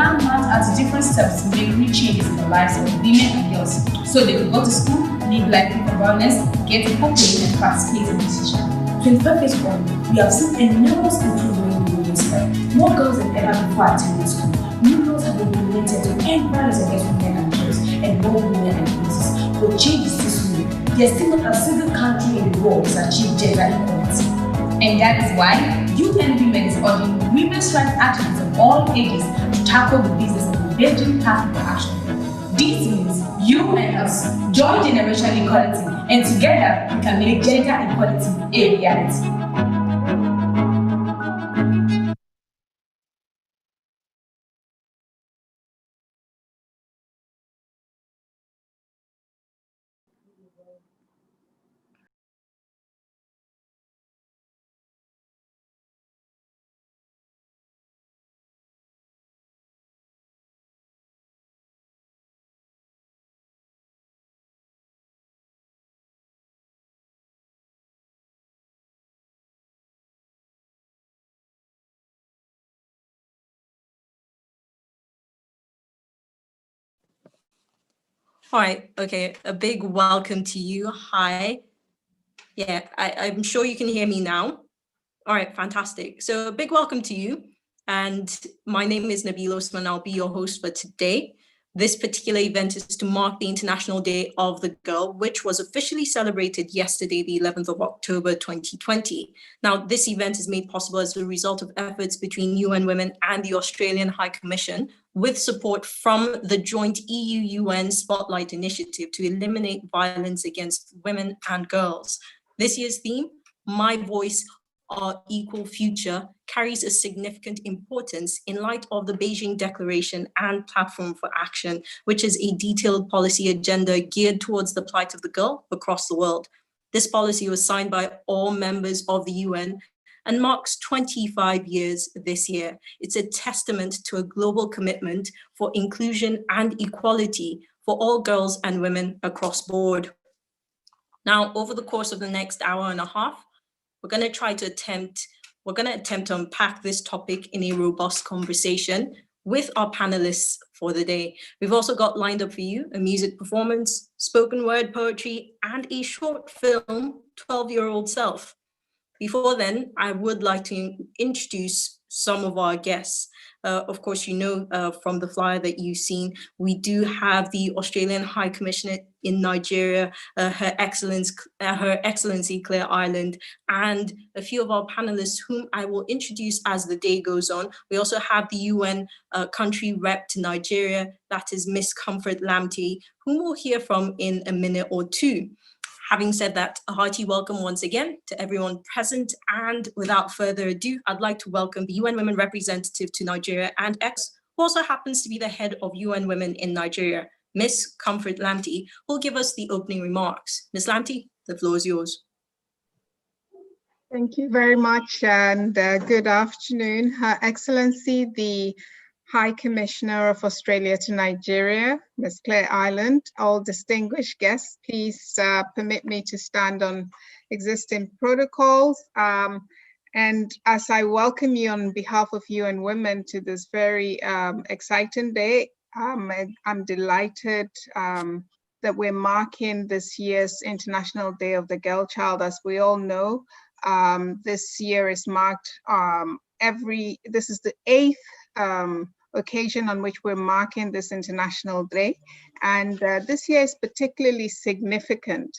plan out different steps to make real changes in the lives of women and girls, so they could go to school, live life with violence, get equal pay, and participate in decisions. 25 years on, we have seen enormous improvement in women's life. More girls than ever before attending school. New laws have been implemented to end violence against women and girls, and more women and places. But change is still slow. There's still not a single country in the world that's achieved gender equality. And that is why UN Women is urging women's rights activists of all ages to tackle the business of engaging pathway for action. This means you and us join generational equality, and together we can make gender equality a reality. All right, okay, a big welcome to you. Hi. Yeah, I'm sure you can hear me now. All right, fantastic. So a big welcome to you. And my name is Nabil Osman. I'll be your host for today. This particular event is to mark the International Day of the Girl, which was officially celebrated yesterday, the 11th of October, 2020. Now, this event is made possible as a result of efforts between UN Women and the Australian High Commission, with support from the joint EU-UN Spotlight Initiative to eliminate violence against women and girls. This year's theme, My Voice, Our Equal Future, carries a significant importance in light of the Beijing Declaration and Platform for Action, which is a detailed policy agenda geared towards the plight of the girl across the world. This policy was signed by all members of the UN and marks 25 years this year. It's a testament to a global commitment for inclusion and equality for all girls and women across board. Now, over the course of the next hour and a half, we're going to attempt to unpack this topic in a robust conversation with our panelists for the day. We've also got lined up for you a music performance, spoken word poetry, and a short film, 12-Year-Old Self. Before then, I would like to introduce some of our guests. Of course, you know from the flyer that you've seen, we do have the Australian High Commissioner in Nigeria, Her Excellency Claire Ireland, and a few of our panelists whom I will introduce as the day goes on. We also have the UN country rep to Nigeria, that is Miss Comfort Lamte, whom we'll hear from in a minute or two. Having said that, a hearty welcome once again to everyone present. And without further ado, I'd like to welcome the UN Women representative to Nigeria and who also happens to be the head of UN Women in Nigeria, Miss Comfort Lamte, who'll give us the opening remarks. Ms. Lamte, the floor is yours. Thank you very much, and good afternoon. Her Excellency, the High Commissioner of Australia to Nigeria, Ms. Claire Ireland, all distinguished guests, please permit me to stand on existing protocols. And as I welcome you on behalf of UN Women to this very exciting day, I'm delighted that we're marking this year's International Day of the Girl Child. As we all know, this year is marked, this is the 8th occasion on which we're marking this International Day. And this year is particularly significant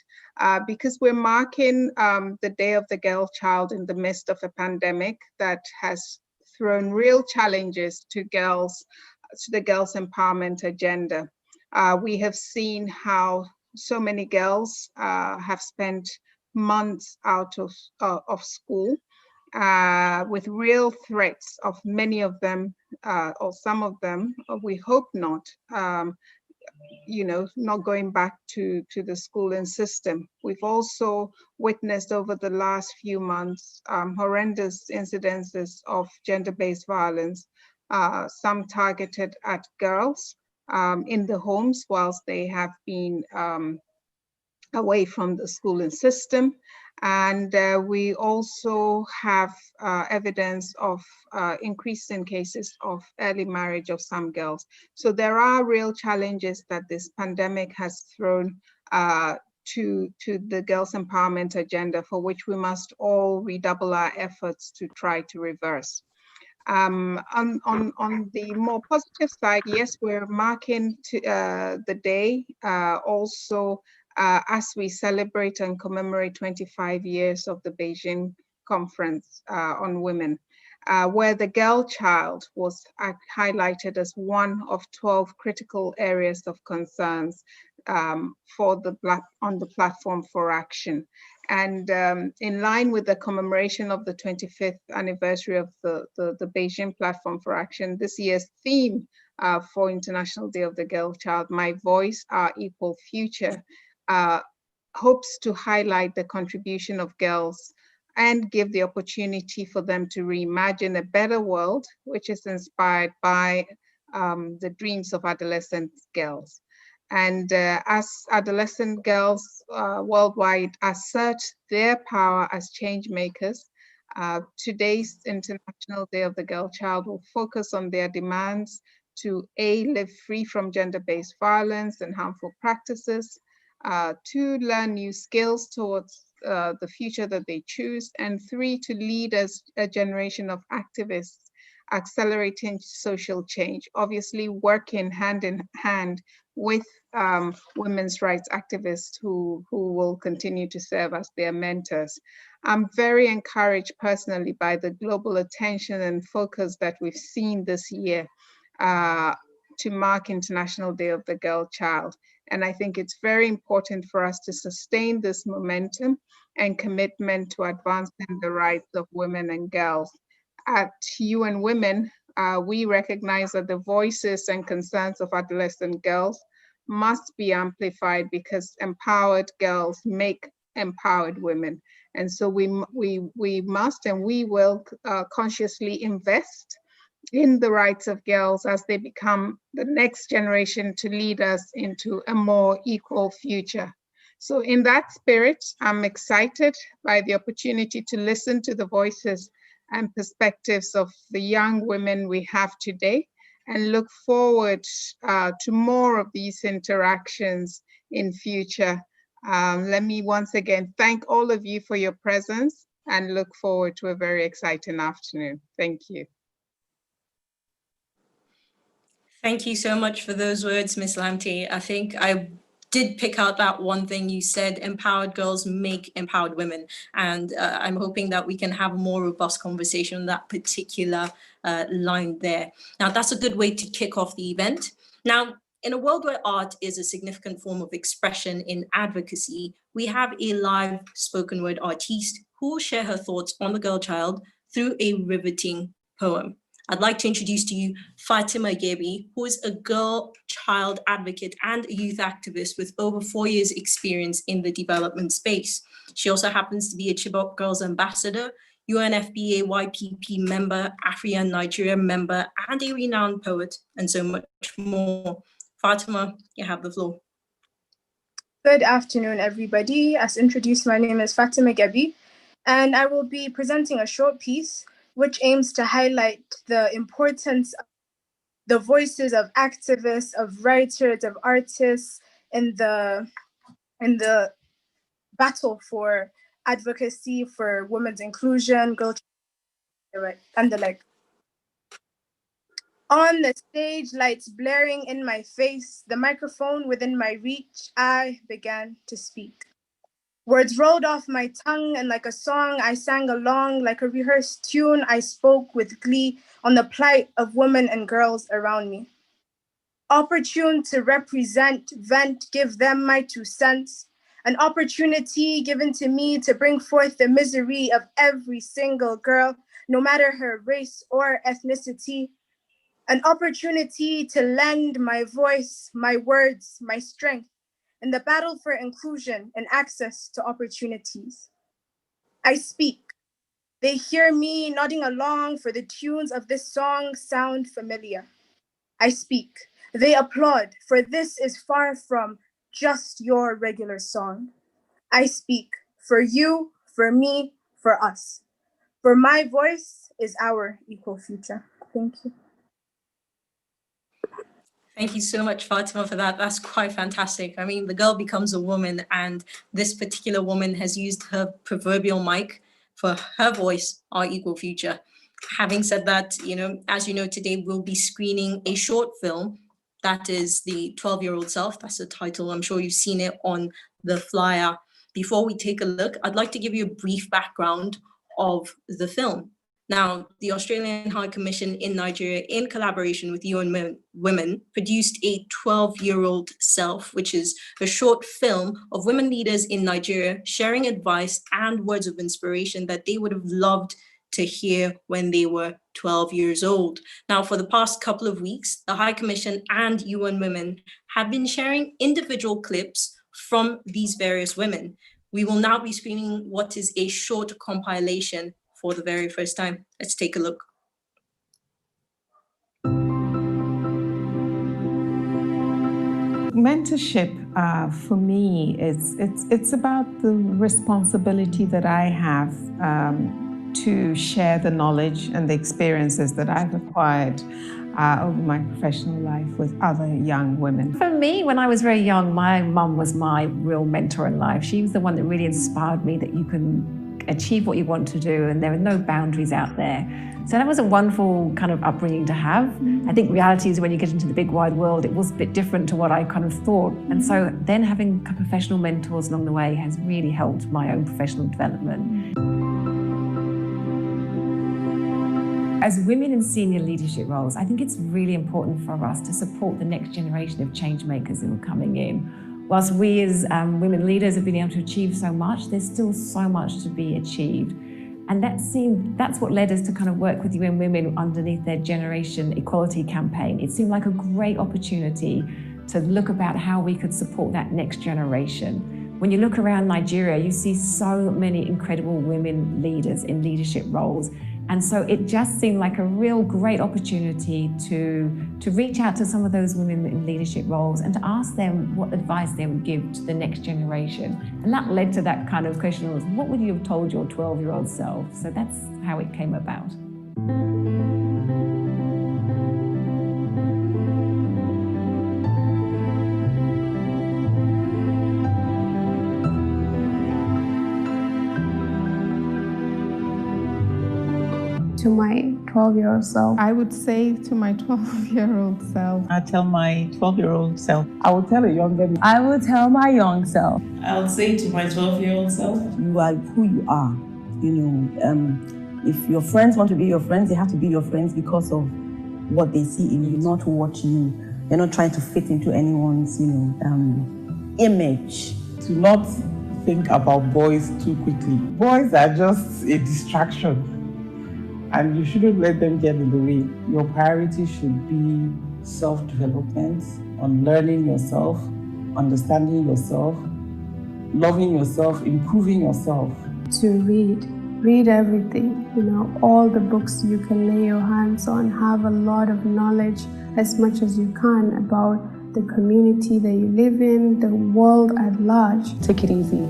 because we're marking the Day of the Girl Child in the midst of a pandemic that has thrown real challenges to girls, to the girls' empowerment agenda. We have seen how so many girls have spent months out of school with real threats of many of them, or some of them, we hope not, not going back to the schooling system. We've also witnessed over the last few months horrendous incidences of gender-based violence, some targeted at girls in the homes whilst they have been away from the schooling system, And we also have evidence of increase in cases of early marriage of some girls. So there are real challenges that this pandemic has thrown to the girls' empowerment agenda, for which we must all redouble our efforts to try to reverse. On the more positive side, yes, we're marking the day also as we celebrate and commemorate 25 years of the Beijing Conference on Women, where the girl child was highlighted as one of 12 critical areas of concerns on the platform for action. And in line with the commemoration of the 25th anniversary of the Beijing Platform for Action, this year's theme for International Day of the Girl Child, My Voice, Our Equal Future, hopes to highlight the contribution of girls and give the opportunity for them to reimagine a better world, which is inspired by the dreams of adolescent girls. And as adolescent girls worldwide assert their power as change makers, today's International Day of the Girl Child will focus on their demands to A, live free from gender-based violence and harmful practices, to learn new skills towards the future that they choose, and 3, to lead as a generation of activists accelerating social change, obviously working hand in hand with women's rights activists who will continue to serve as their mentors. I'm very encouraged personally by the global attention and focus that we've seen this year to mark International Day of the Girl Child. And I think it's very important for us to sustain this momentum and commitment to advancing the rights of women and girls. At UN Women, we recognize that the voices and concerns of adolescent girls must be amplified because empowered girls make empowered women. And so we must and we will consciously invest in the rights of girls as they become the next generation to lead us into a more equal future. So in that spirit, I'm excited by the opportunity to listen to the voices and perspectives of the young women we have today, and look forward to more of these interactions in future. Let me once again thank all of you for your presence and look forward to a very exciting afternoon. Thank you. Thank you so much for those words, Ms. Lamte. I think I did pick out that one thing you said: empowered girls make empowered women. And I'm hoping that we can have a more robust conversation on that particular line there. Now, that's a good way to kick off the event. Now, in a world where art is a significant form of expression in advocacy, we have a live spoken word artiste who will share her thoughts on the girl child through a riveting poem. I'd like to introduce to you Fatima Gebi, who is a girl child advocate and a youth activist with over 4 years experience in the development space. She also happens to be a Chibok Girls Ambassador, UNFPA YPP member, African Nigeria member, and a renowned poet, and so much more. Fatima, you have the floor. Good afternoon, everybody. As introduced, my name is Fatima Gebi, and I will be presenting a short piece which aims to highlight the importance of the voices of activists, of writers, of artists in the battle for advocacy for women's inclusion, girl and the like. On the stage, lights blaring in my face, the microphone within my reach, I began to speak. Words rolled off my tongue, and like a song, I sang along. Like a rehearsed tune, I spoke with glee on the plight of women and girls around me. Opportune to represent, vent, give them my 2 cents. An opportunity given to me to bring forth the misery of every single girl, no matter her race or ethnicity. An opportunity to lend my voice, my words, my strength in the battle for inclusion and access to opportunities. I speak. They hear me nodding along, for the tunes of this song sound familiar. I speak. They applaud, for this is far from just your regular song. I speak for you, for me, for us. For my voice is our equal future. Thank you. Thank you so much, Fatima, for that. That's quite fantastic. I mean, the girl becomes a woman, and this particular woman has used her proverbial mic for her voice, our equal future. Having said that, as you know, today we'll be screening a short film that is the 12-year-old self. That's the title. I'm sure you've seen it on the flyer. Before we take a look, I'd like to give you a brief background of the film. Now, the Australian High Commission in Nigeria, in collaboration with UN Women, produced a 12-year-old self, which is a short film of women leaders in Nigeria sharing advice and words of inspiration that they would have loved to hear when they were 12 years old. Now, for the past couple of weeks, the High Commission and UN Women have been sharing individual clips from these various women. We will now be screening what is a short compilation for the very first time. Let's take a look. Mentorship for me it's about the responsibility that I have to share the knowledge and the experiences that I've acquired over my professional life with other young women. For me, when I was very young, my mum was my real mentor in life. She was the one that really inspired me that you can achieve what you want to do and there are no boundaries out there. So that was a wonderful kind of upbringing to have. I think reality is when you get into the big wide world, it was a bit different to what I kind of thought. And so then having professional mentors along the way has really helped my own professional development. As women in senior leadership roles, I think it's really important for us to support the next generation of change makers who are coming in. Whilst we as women leaders have been able to achieve so much, there's still so much to be achieved. And that's what led us to kind of work with UN Women underneath their Generation Equality campaign. It seemed like a great opportunity to look about how we could support that next generation. When you look around Nigeria, you see so many incredible women leaders in leadership roles. And so it just seemed like a real great opportunity to reach out to some of those women in leadership roles and to ask them what advice they would give to the next generation. And that led to that kind of question of what would you have told your 12-year-old self? So that's how it came about. To my 12-year-old self, I would say to my 12-year-old self, I tell my 12-year-old self. I would tell a younger me. I will tell my young self. I would say to my 12-year-old self, you are who you are. If your friends want to be your friends, they have to be your friends because of what they see in you, not what you're not trying to fit into anyone's, image. To not think about boys too quickly. Boys are just a distraction. And you shouldn't let them get in the way. Your priority should be self-development, on learning yourself, understanding yourself, loving yourself, improving yourself. To read everything, all the books you can lay your hands on, have a lot of knowledge as much as you can about the community that you live in, the world at large. Take it easy,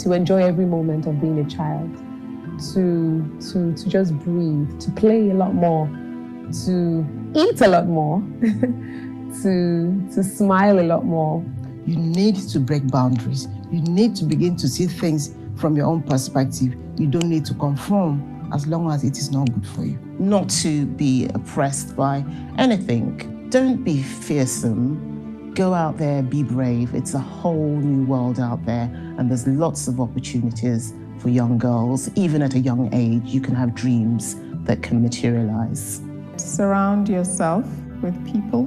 to enjoy every moment of being a child. To just breathe, to play a lot more, to eat a lot more, to smile a lot more. You need to break boundaries. You need to begin to see things from your own perspective. You don't need to conform as long as it is not good for you. Not to be oppressed by anything. Don't be fearsome. Go out there, be brave. It's a whole new world out there, and there's lots of opportunities for young girls. Even at a young age, you can have dreams that can materialize. Surround yourself with people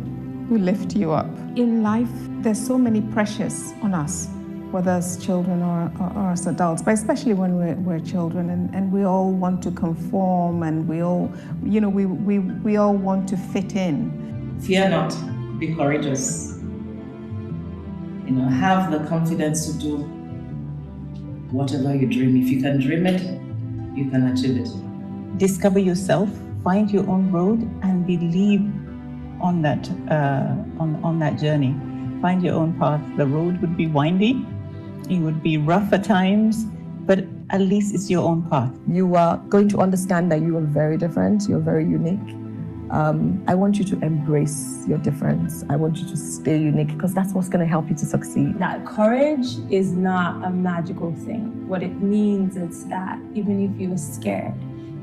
who lift you up. In life, there's so many pressures on us, whether as children or as adults, but especially when we're children, and we all want to conform, and we all, we all want to fit in. Fear not, be courageous. Have the confidence to do whatever you dream. If you can dream it, you can achieve it. Discover yourself, find your own road, and believe on that on that journey. Find your own path. The road would be windy, it would be rough at times, but at least it's your own path. You are going to understand that you are very different, you're very unique. I want you to embrace your difference. I want you to stay unique because that's what's going to help you to succeed. That courage is not a magical thing. What it means is that even if you're scared,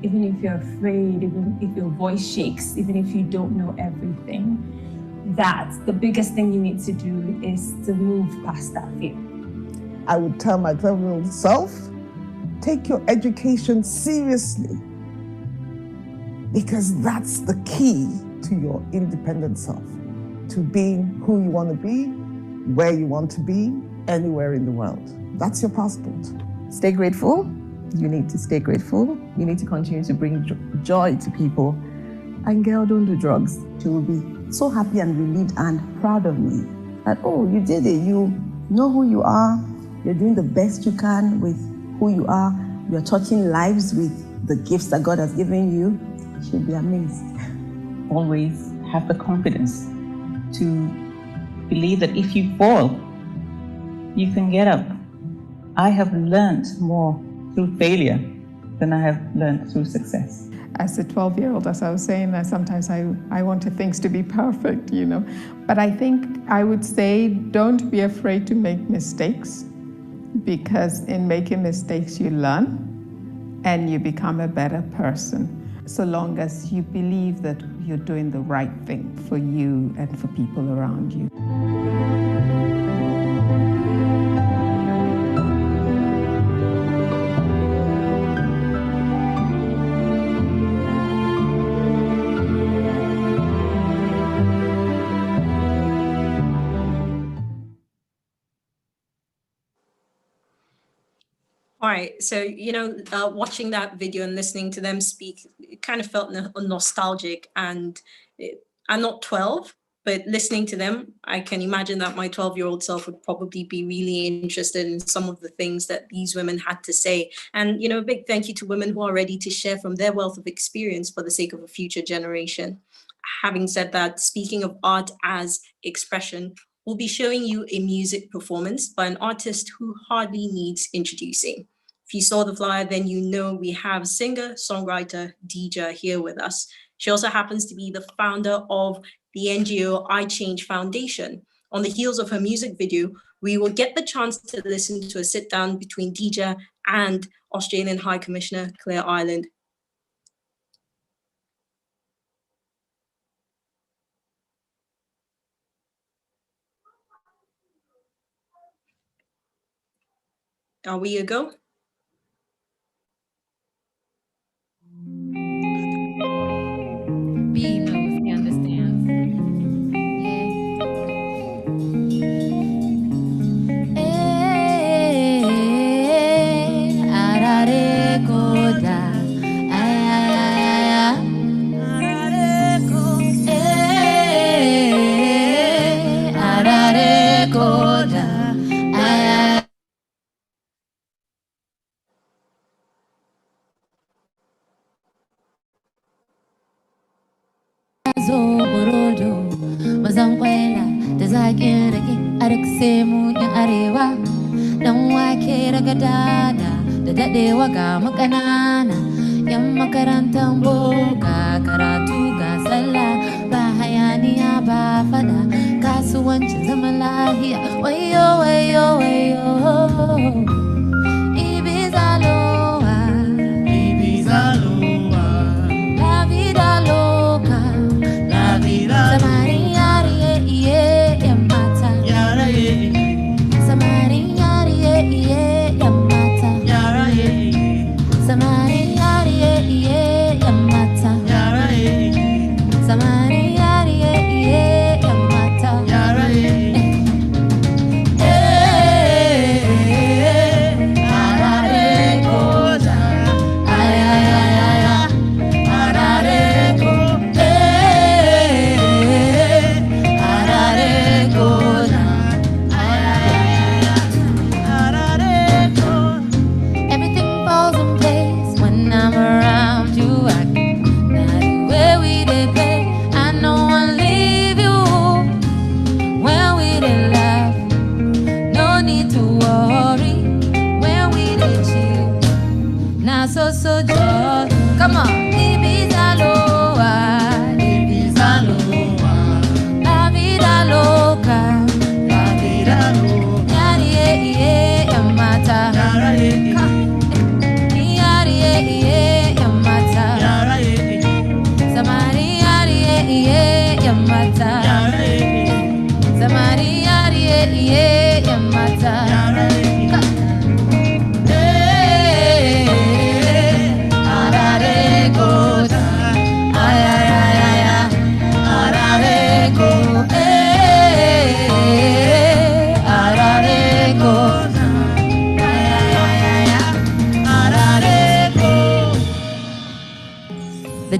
even if you're afraid, even if your voice shakes, even if you don't know everything, that the biggest thing you need to do is to move past that fear. I would tell my 12-year-old self, take your education seriously, because that's the key to your independent self, to being who you want to be, where you want to be, anywhere in the world. That's your passport. Stay grateful. You need to stay grateful. You need to continue to bring joy to people. And girl, don't do drugs. She will be so happy and relieved and proud of me that, oh, you did it. You know who you are. You're doing the best you can with who you are. You're touching lives with the gifts that God has given you. She'll be amazed. Always have the confidence to believe that if you fall, you can get up. I have learned more through failure than I have learned through success. As a 12-year-old, as I was saying, that sometimes I wanted things to be perfect, you know. But I think I would say don't be afraid to make mistakes, because in making mistakes you learn and you become a better person, so long as you believe that you're doing the right thing for you and for people around you. All right, so, watching that video and listening to them speak, it kind of felt nostalgic, and I'm not 12, but listening to them, I can imagine that my 12-year-old self would probably be really interested in some of the things that these women had to say. And, a big thank you to women who are ready to share from their wealth of experience for the sake of a future generation. Having said that, speaking of art as expression, we'll be showing you a music performance by an artist who hardly needs introducing. If you saw the flyer, then you know we have singer, songwriter, Dija here with us. She also happens to be the founder of the NGO I Change Foundation. On the heels of her music video, we will get the chance to listen to a sit down between Dija and Australian High Commissioner Claire Ireland. Are we a go? He knows, he understands. Mazankwela da zage rage arikse mu yan arewa dan wake daga dada da dadewa ga makanana yan makarantan boga karatu ga sallah ba hayaniya ba fada kasuwanci zaman lahiya wayo wayo wayo Ibiza loa la vida loca la vida Samari yari ye mata yara ye Samari yari ye mata yara ye Samari yari ye mata yara ye Samari yari ye mata yara ye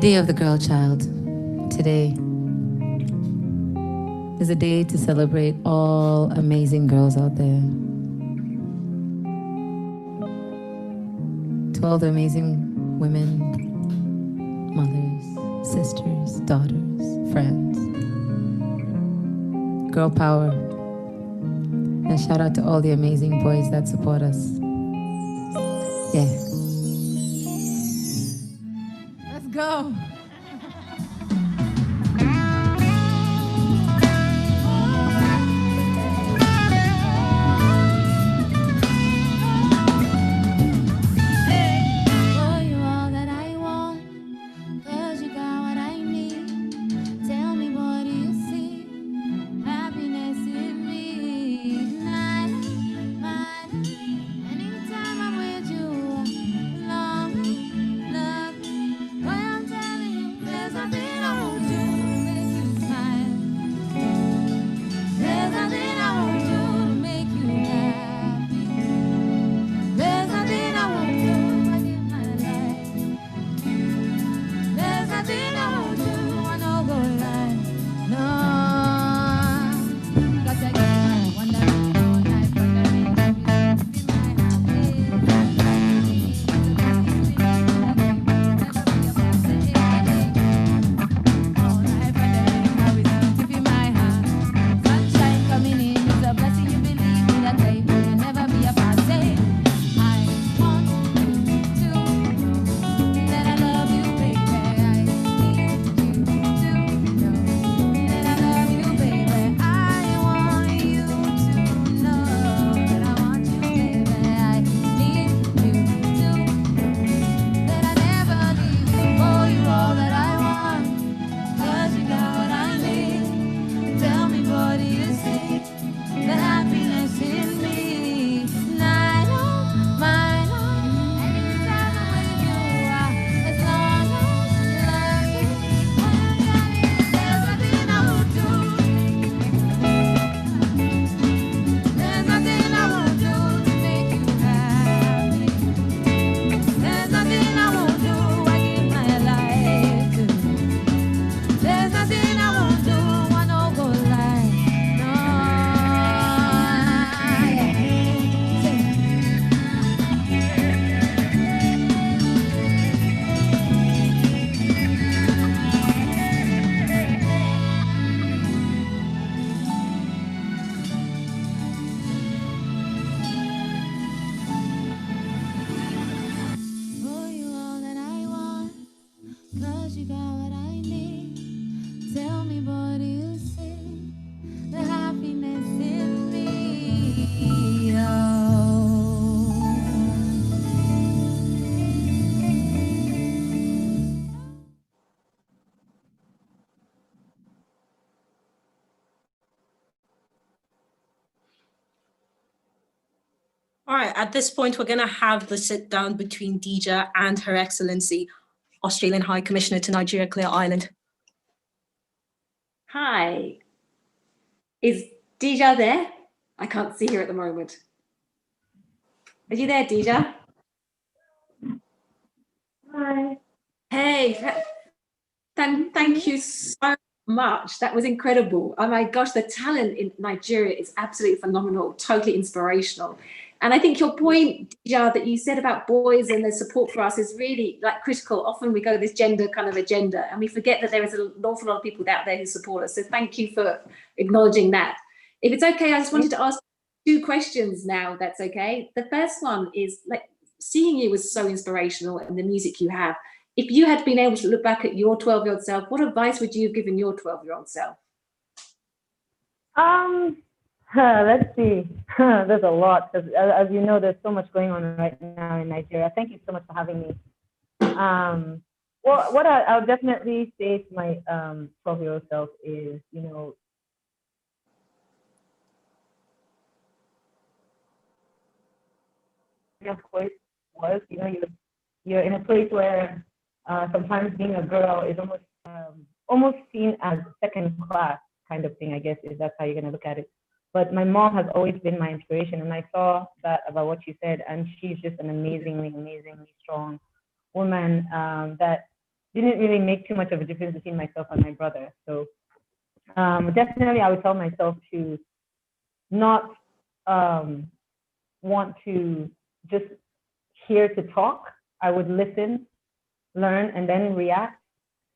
Day of the Girl Child. Today is a day to celebrate all amazing girls out there. To all the amazing women, mothers, sisters, daughters, friends. Girl power. And shout out to all the amazing boys that support us. Yeah. Let's go. All right, at this point, we're going to have the sit down between Dija and Her Excellency, Australian High Commissioner to Nigeria, Clare Island. Hi. Is Dija there? I can't see her at the moment. Are you there, Dija? Hi. Hey, thank you so much. That was incredible. Oh my gosh, the talent in Nigeria is absolutely phenomenal, totally inspirational. And I think your point, Dija, that you said about boys and their support for us is really like critical. Often we go this gender kind of agenda and we forget that there is an awful lot of people out there who support us. So thank you for acknowledging that. If it's okay, I just wanted to ask 2 questions now, that's okay. The first one is, like, seeing you was so inspirational and the music you have. If you had been able to look back at your 12-year-old self, what advice would you have given your 12-year-old self? Let's see. There's a lot, because as you know, there's so much going on right now in Nigeria. Thank you so much for having me. Well, what I'll definitely say to my 12-year-old self is, you know, of course, was, you know, you're in a place where sometimes being a girl is almost seen as second class kind of thing, I guess, if that's how you're going to look at it. But my mom has always been my inspiration, and I saw that about what you said, and she's just an amazingly, amazingly strong woman that didn't really make too much of a difference between myself and my brother. So definitely I would tell myself to not want to just hear to talk. I would listen, learn, and then react,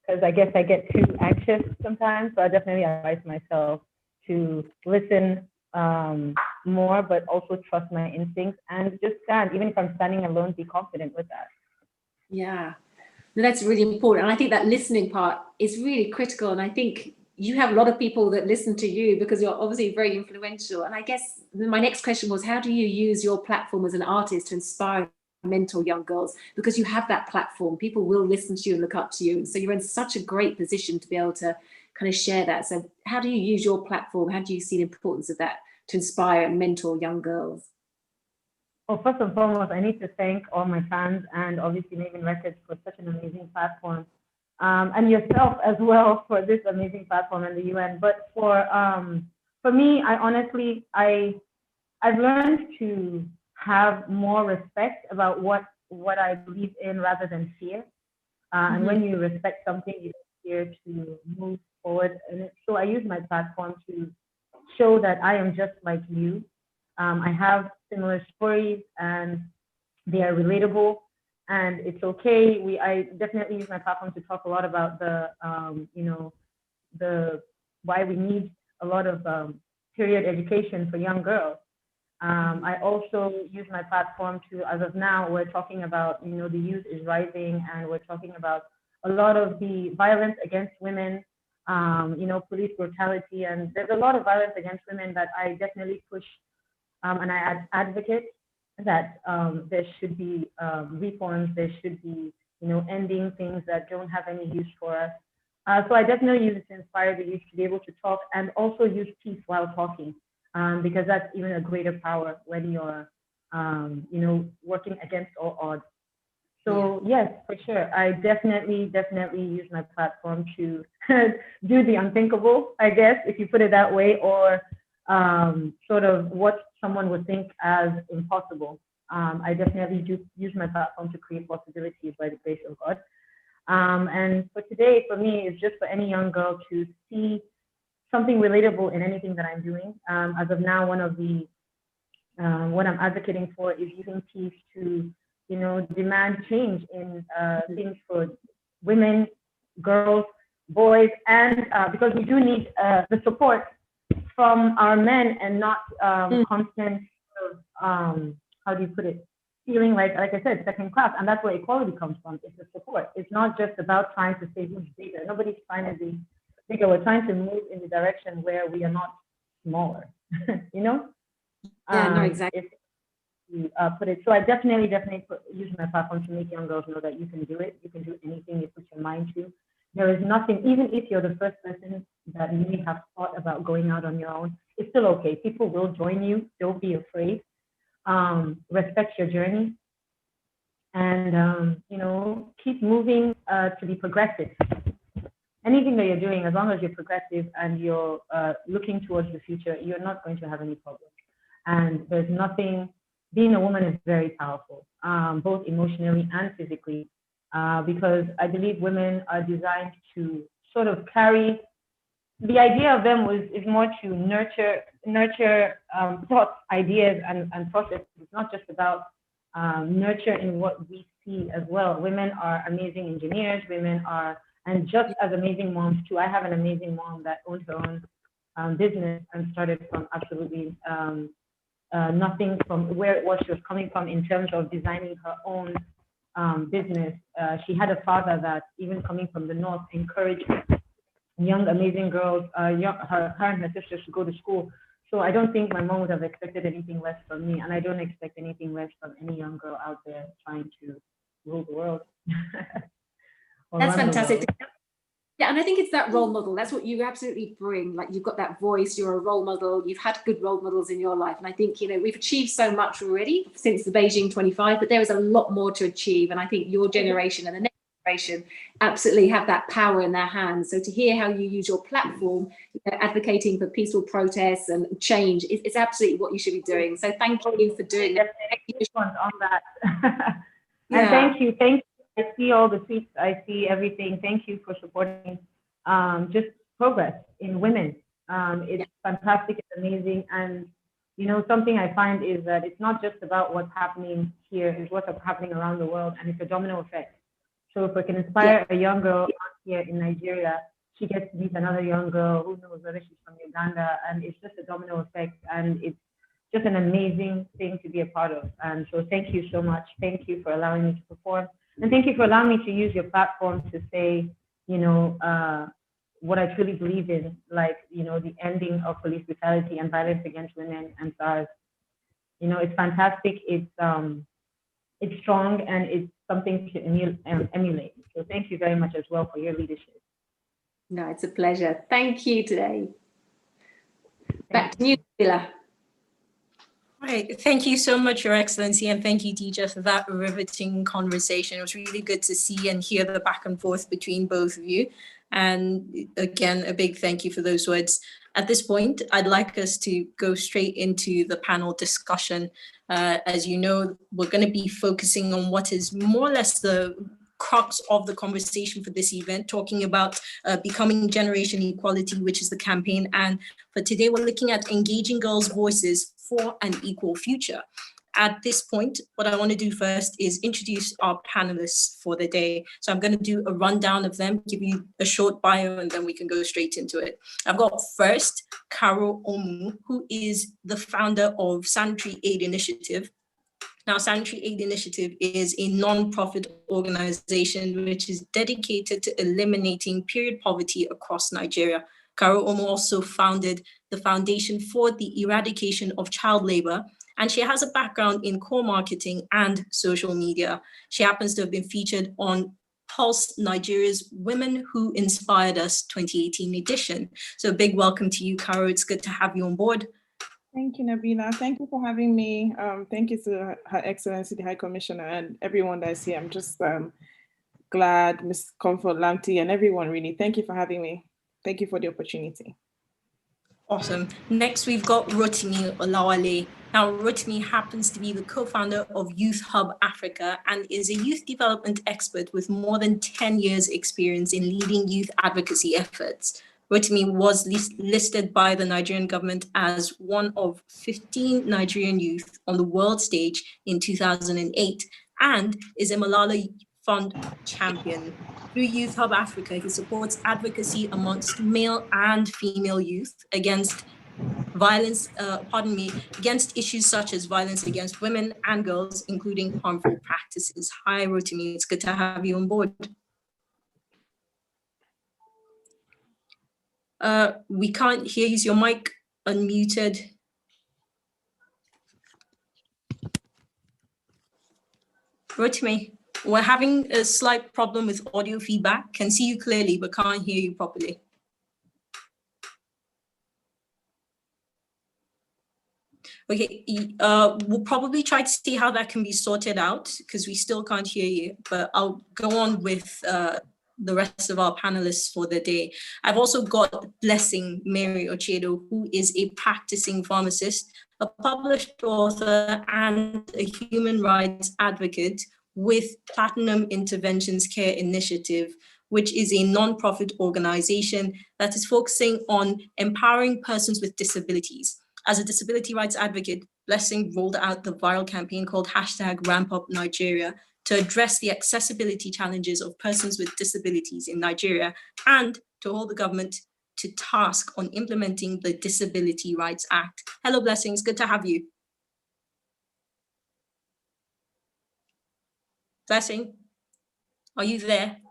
because I guess I get too anxious sometimes. So I definitely advise myself to listen more, but also trust my instincts and just stand. Even if I'm standing alone, be confident with that. Yeah, no, that's really important. And I think that listening part is really critical. And I think you have a lot of people that listen to you because you're obviously very influential. And I guess my next question was, how do you use your platform as an artist to inspire and mentor young girls? Because you have that platform, people will listen to you and look up to you. And so you're in such a great position to be able to kind of share that. So how do you use your platform? How do you see the importance of that to inspire and mentor young girls? Well, first and foremost, I need to thank all my fans and obviously Maven Records for such an amazing platform, and yourself as well for this amazing platform and the UN. But for me, I honestly, I've learned to have more respect about what I believe in rather than fear. And when you respect something, you don't fear to move forward. And so I use my platform to show that I am just like you. I have similar stories and they are relatable, and it's okay. I definitely use my platform to talk a lot about the why we need a lot of period education for young girls. I also use my platform to, as of now, we're talking about, the youth is rising, and we're talking about a lot of the violence against women, police brutality, and there's a lot of violence against women that I definitely push, and I advocate that there should be reforms, there should be, ending things that don't have any use for us. So I definitely use it to inspire the youth to be able to talk, and also use peace while talking. Because that's even a greater power when you're, working against all odds. So yes, for sure, I definitely use my platform to do the unthinkable, I guess, if you put it that way, or sort of what someone would think as impossible. I definitely do use my platform to create possibilities by the grace of God. And for today, for me, it's just for any young girl to see something relatable in anything that I'm doing. As of now, one of the what I'm advocating for is using peace to, demand change in things for women, girls, boys, and because we do need the support from our men, and not constant, how do you put it, feeling like I said, second class. And that's where equality comes from. It's the support. It's not just about trying to say who's bigger. Nobody's trying to be bigger. We're trying to move in the direction where we are not smaller. Yeah, no, exactly. Put it. So I definitely use my platform to make young girls know that you can do it. You can do anything you put your mind to. There is nothing, even if you're the first person that you may have thought about going out on your own, it's still okay. People will join you. Don't be afraid. Respect your journey, and keep moving to be progressive. Anything that you're doing, as long as you're progressive and you're looking towards the future, you're not going to have any problems. And there's nothing, being a woman is very powerful, both emotionally and physically, because I believe women are designed to sort of carry, the idea of them is more to nurture thoughts, ideas, and processes. It's not just about nurture in what we see as well. Women are amazing engineers, women are, and just as amazing moms too. I have an amazing mom that owned her own business and started from absolutely nothing, from where it was she was coming from in terms of designing her own business. She had a father that, even coming from the north, encouraged young amazing girls, her and her sisters, to go to school. So I don't think my mom would have expected anything less from me, and I don't expect anything less from any young girl out there trying to rule the world. That's fantastic. Yeah, and I think it's that role model. That's what you absolutely bring. Like, you've got that voice, you're a role model, you've had good role models in your life. And I think, we've achieved so much already since the Beijing 25, but there is a lot more to achieve. And I think your generation and the next generation absolutely have that power in their hands. So to hear how you use your platform, advocating for peaceful protests and change, it's absolutely what you should be doing. So thank you for doing that. On that. And thank you I see all the tweets, I see everything. Thank you for supporting just progress in women. It's fantastic, it's amazing. And, you know, something I find is that it's not just about what's happening here, it's what's happening around the world, and it's a domino effect. So if we can inspire a young girl here in Nigeria, she gets to meet another young girl, who knows whether she's from Uganda, and it's just a domino effect, and it's just an amazing thing to be a part of. And so thank you so much. Thank you for allowing me to perform. And thank you for allowing me to use your platform to say, you know, what I truly believe in, like, you know, the ending of police brutality and violence against women and SARS. You know, it's fantastic. It's strong, and it's something to emulate. So thank you very much as well for your leadership. No, it's a pleasure. Thank you today. Back to you, Bila. Right. Thank you so much, Your Excellency, and thank you, Dija, for that riveting conversation. It was really good to see and hear the back and forth between both of you. And again, a big thank you for those words. At this point, I'd like us to go straight into the panel discussion. As you know, we're going to be focusing on what is more or less the crux of the conversation for this event, talking about becoming generation equality, which is the campaign. And for today, we're looking at engaging girls' voices for an equal future. At this point, what I want to do first is introduce our panelists for the day. So I'm going to do a rundown of them, give you a short bio, and then we can go straight into it. I've got first Carol Omu, who is the founder of Sanitary Aid Initiative. Now, Sanitary Aid Initiative is a non-profit organization which is dedicated to eliminating period poverty across Nigeria. Carol Omo also founded the Foundation for the Eradication of Child Labor, and she has a background in core marketing and social media. She happens to have been featured on Pulse Nigeria's Women Who Inspired Us 2018 edition. So a big welcome to you, Carol. It's good to have you on board. Thank you, Nabila. Thank you for having me. Thank you to Her Excellency, the High Commissioner, and everyone that's here. I'm just glad, Ms. Comfort Lamti, and everyone really. Thank you for having me. Thank you for the opportunity. Awesome. Next, we've got Rotimi Olawale. Now, Rotimi happens to be the co-founder of Youth Hub Africa and is a youth development expert with more than 10 years experience in leading youth advocacy efforts. Rotimi was listed by the Nigerian government as one of 15 Nigerian youth on the world stage in 2008 and is a Malala Fund champion. Through Youth Hub Africa, he supports advocacy amongst male and female youth against violence, against issues such as violence against women and girls, including harmful practices. Hi, Rotimi, it's good to have you on board. We can't hear you. Is your mic unmuted? Rotimi, we're having a slight problem with audio feedback. Can see you clearly, but can't hear you properly. Okay, we'll probably try to see how that can be sorted out because we still can't hear you, but I'll go on with the rest of our panelists for the day. I've also got Blessing Mary Ochedo, who is a practicing pharmacist, a published author, and a human rights advocate with Platinum Interventions Care Initiative, which is a non-profit organization that is focusing on empowering persons with disabilities. As a disability rights advocate, Blessing rolled out the viral campaign called #RampUpNigeria to address the accessibility challenges of persons with disabilities in Nigeria and to hold the government to task on implementing the Disability Rights Act. Hello, Blessings, good to have you. Blessing, are you there?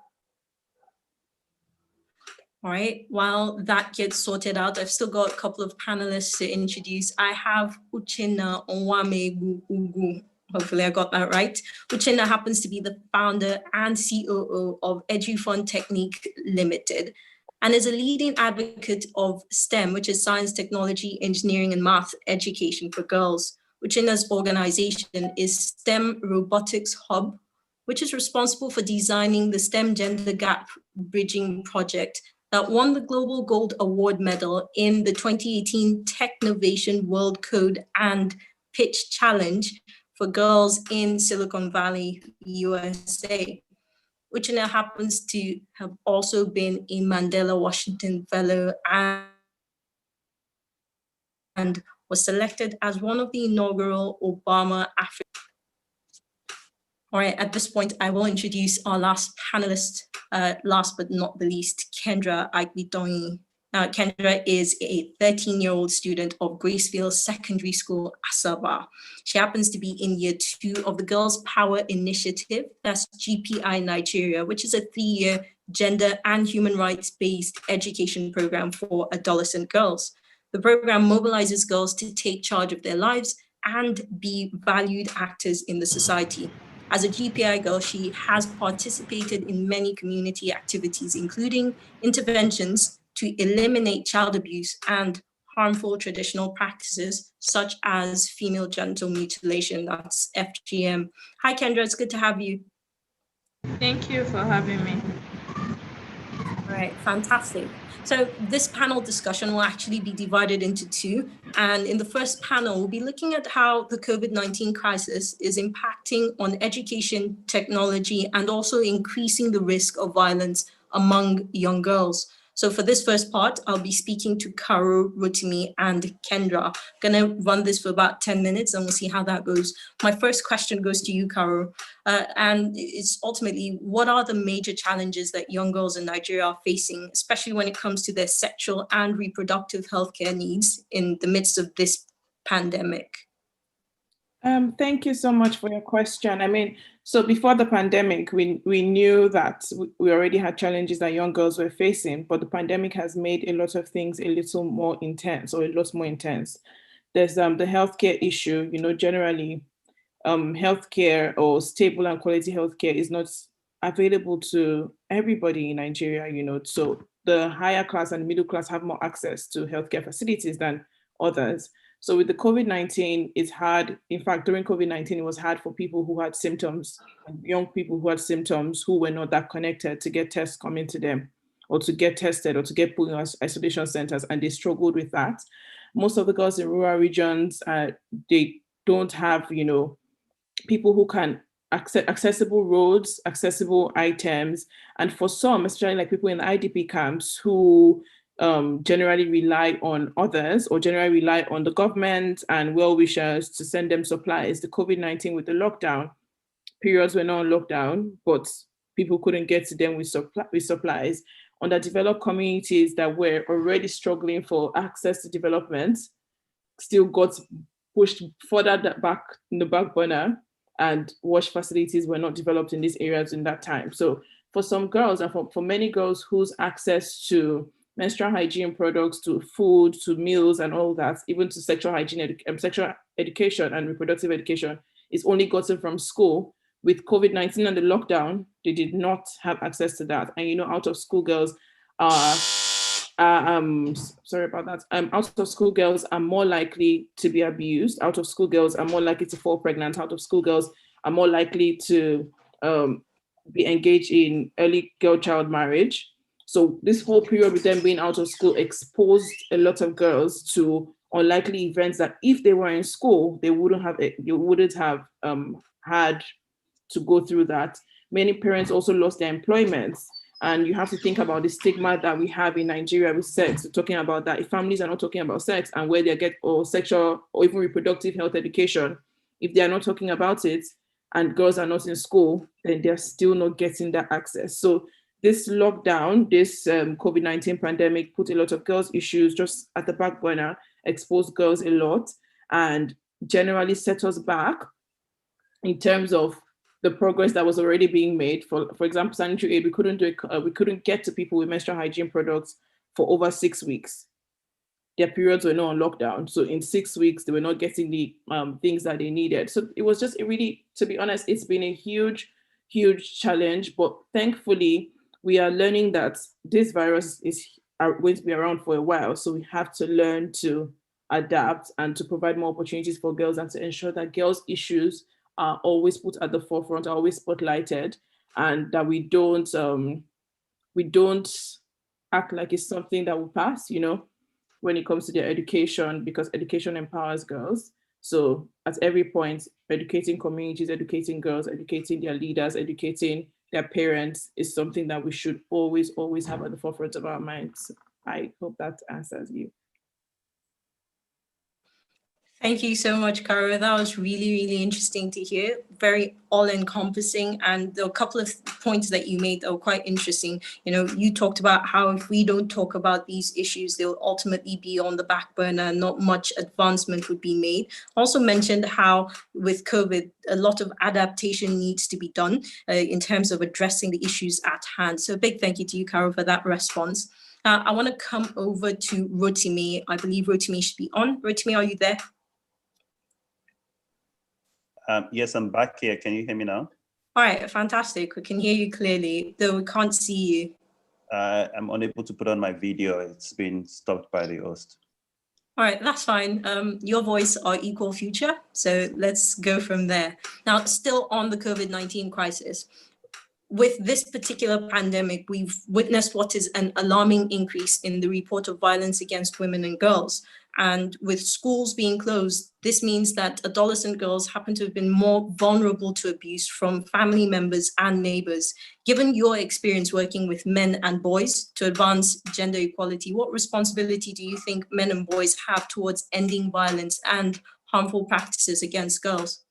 All right, while that gets sorted out, I've still got a couple of panelists to introduce. I have Uchenna Onwame-Ugu. Hopefully I got that right. Uchenna happens to be the founder and COO of EduFund Technique Limited and is a leading advocate of STEM, which is science, technology, engineering, and math education for girls. Uchenna's organization is STEM Robotics Hub, which is responsible for designing the STEM Gender Gap Bridging Project that won the Global Gold Award Medal in the 2018 Technovation World Code and Pitch Challenge for girls in Silicon Valley, USA. Uchenna happens to have also been a Mandela Washington Fellow and was selected as one of the inaugural Obama Africa. All right, at this point, I will introduce our last panelist, last but not the least, Kendra Agbitonyi. Kendra is a 13-year-old student of Gracefield Secondary School, Asaba. She happens to be in year 2 of the Girls Power Initiative, that's GPI Nigeria, which is a 3-year gender and human rights-based education program for adolescent girls. The program mobilizes girls to take charge of their lives and be valued actors in the society. As a GPI girl, she has participated in many community activities, including interventions to eliminate child abuse and harmful traditional practices, such as female genital mutilation, that's FGM. Hi, Kendra, it's good to have you. Thank you for having me. All right, fantastic. So this panel discussion will actually be divided into 2. And in the first panel, we'll be looking at how the COVID-19 crisis is impacting on education, technology, and also increasing the risk of violence among young girls. So for this first part, I'll be speaking to Karo, Rotimi, and Kendra. I'm gonna run this for about 10 minutes and we'll see how that goes. My first question goes to you, Karo. And it's ultimately, what are the major challenges that young girls in Nigeria are facing, especially when it comes to their sexual and reproductive healthcare needs in the midst of this pandemic? Thank you so much for your question. I mean, so before the pandemic, we knew that we already had challenges that young girls were facing, but the pandemic has made a lot of things a little more intense, or a lot more intense. There's the healthcare issue. You know, generally, healthcare or stable and quality healthcare is not available to everybody in Nigeria. You know, so the higher class and middle class have more access to healthcare facilities than others. So with the COVID-19, it's hard. In fact, during COVID-19, it was hard for people who had symptoms, young people who had symptoms who were not that connected, to get tests coming to them, or to get tested, or to get put in isolation centers, and they struggled with that. Most of the girls in rural regions, they don't have, you know, people who can accessible roads, accessible items, and for some, especially like people in the IDP camps who generally rely on others, or generally rely on the government and well-wishers to send them supplies. The COVID-19 with the lockdown, periods were not on lockdown, but people couldn't get to them with supplies. Underdeveloped communities that were already struggling for access to development still got pushed further back in the back burner, and wash facilities were not developed in these areas in that time. So for some girls, and for many girls whose access to menstrual hygiene products, to food, to meals and all that, even to sexual hygiene, sexual education and reproductive education is only gotten from school, with COVID-19 and the lockdown, they did not have access to that. And you know, out of school girls are, sorry about that, out of school girls are more likely to be abused, out of school girls are more likely to fall pregnant, out of school girls are more likely to be engaged in early girl-child marriage. So this whole period with them being out of school exposed a lot of girls to unlikely events that if they were in school, they wouldn't have had to go through that. Many parents also lost their employments. And you have to think about the stigma that we have in Nigeria with sex. We're talking about that. If families are not talking about sex and where they get or sexual or even reproductive health education, if they are not talking about it and girls are not in school, then they're still not getting that access. So this lockdown, this COVID-19 pandemic put a lot of girls' issues just at the back burner, exposed girls a lot, and generally set us back in terms of the progress that was already being made. For example, sanitary aid, we couldn't get to people with menstrual hygiene products for over 6 weeks. Their periods were not on lockdown. So in 6 weeks, they were not getting the things that they needed. So it was just really, to be honest, it's been a huge, huge challenge. But thankfully, we are learning that this virus is going to be around for a while. So we have to learn to adapt and to provide more opportunities for girls, and to ensure that girls' issues are always put at the forefront, are always spotlighted, and that we don't act like it's something that will pass, you know, when it comes to their education, because education empowers girls. So at every point, educating communities, educating girls, educating their leaders, educating their parents is something that we should always have at the forefront of our minds. I hope that answers you. Thank you so much, Cara. That was really, really interesting to hear. Very all-encompassing, and there were a couple of points that you made that were quite interesting. You know, you talked about how if we don't talk about these issues, they'll ultimately be on the back burner and not much advancement would be made. Also mentioned how with COVID, a lot of adaptation needs to be done in terms of addressing the issues at hand. So a big thank you to you, Cara, for that response. I want to come over to Rotimi. I believe Rotimi should be on. Rotimi, are you there? Yes, I'm back here. Can you hear me now? All right, fantastic. We can hear you clearly, though we can't see you. I'm unable to put on my video. It's been stopped by the host. All right, that's fine. Your voice, our equal future. So let's go from there. Now, still on the COVID-19 crisis. With this particular pandemic, we've witnessed what is an alarming increase in the report of violence against women and girls. And with schools being closed, this means that adolescent girls happen to have been more vulnerable to abuse from family members and neighbors. Given your experience working with men and boys to advance gender equality, what responsibility do you think men and boys have towards ending violence and harmful practices against girls?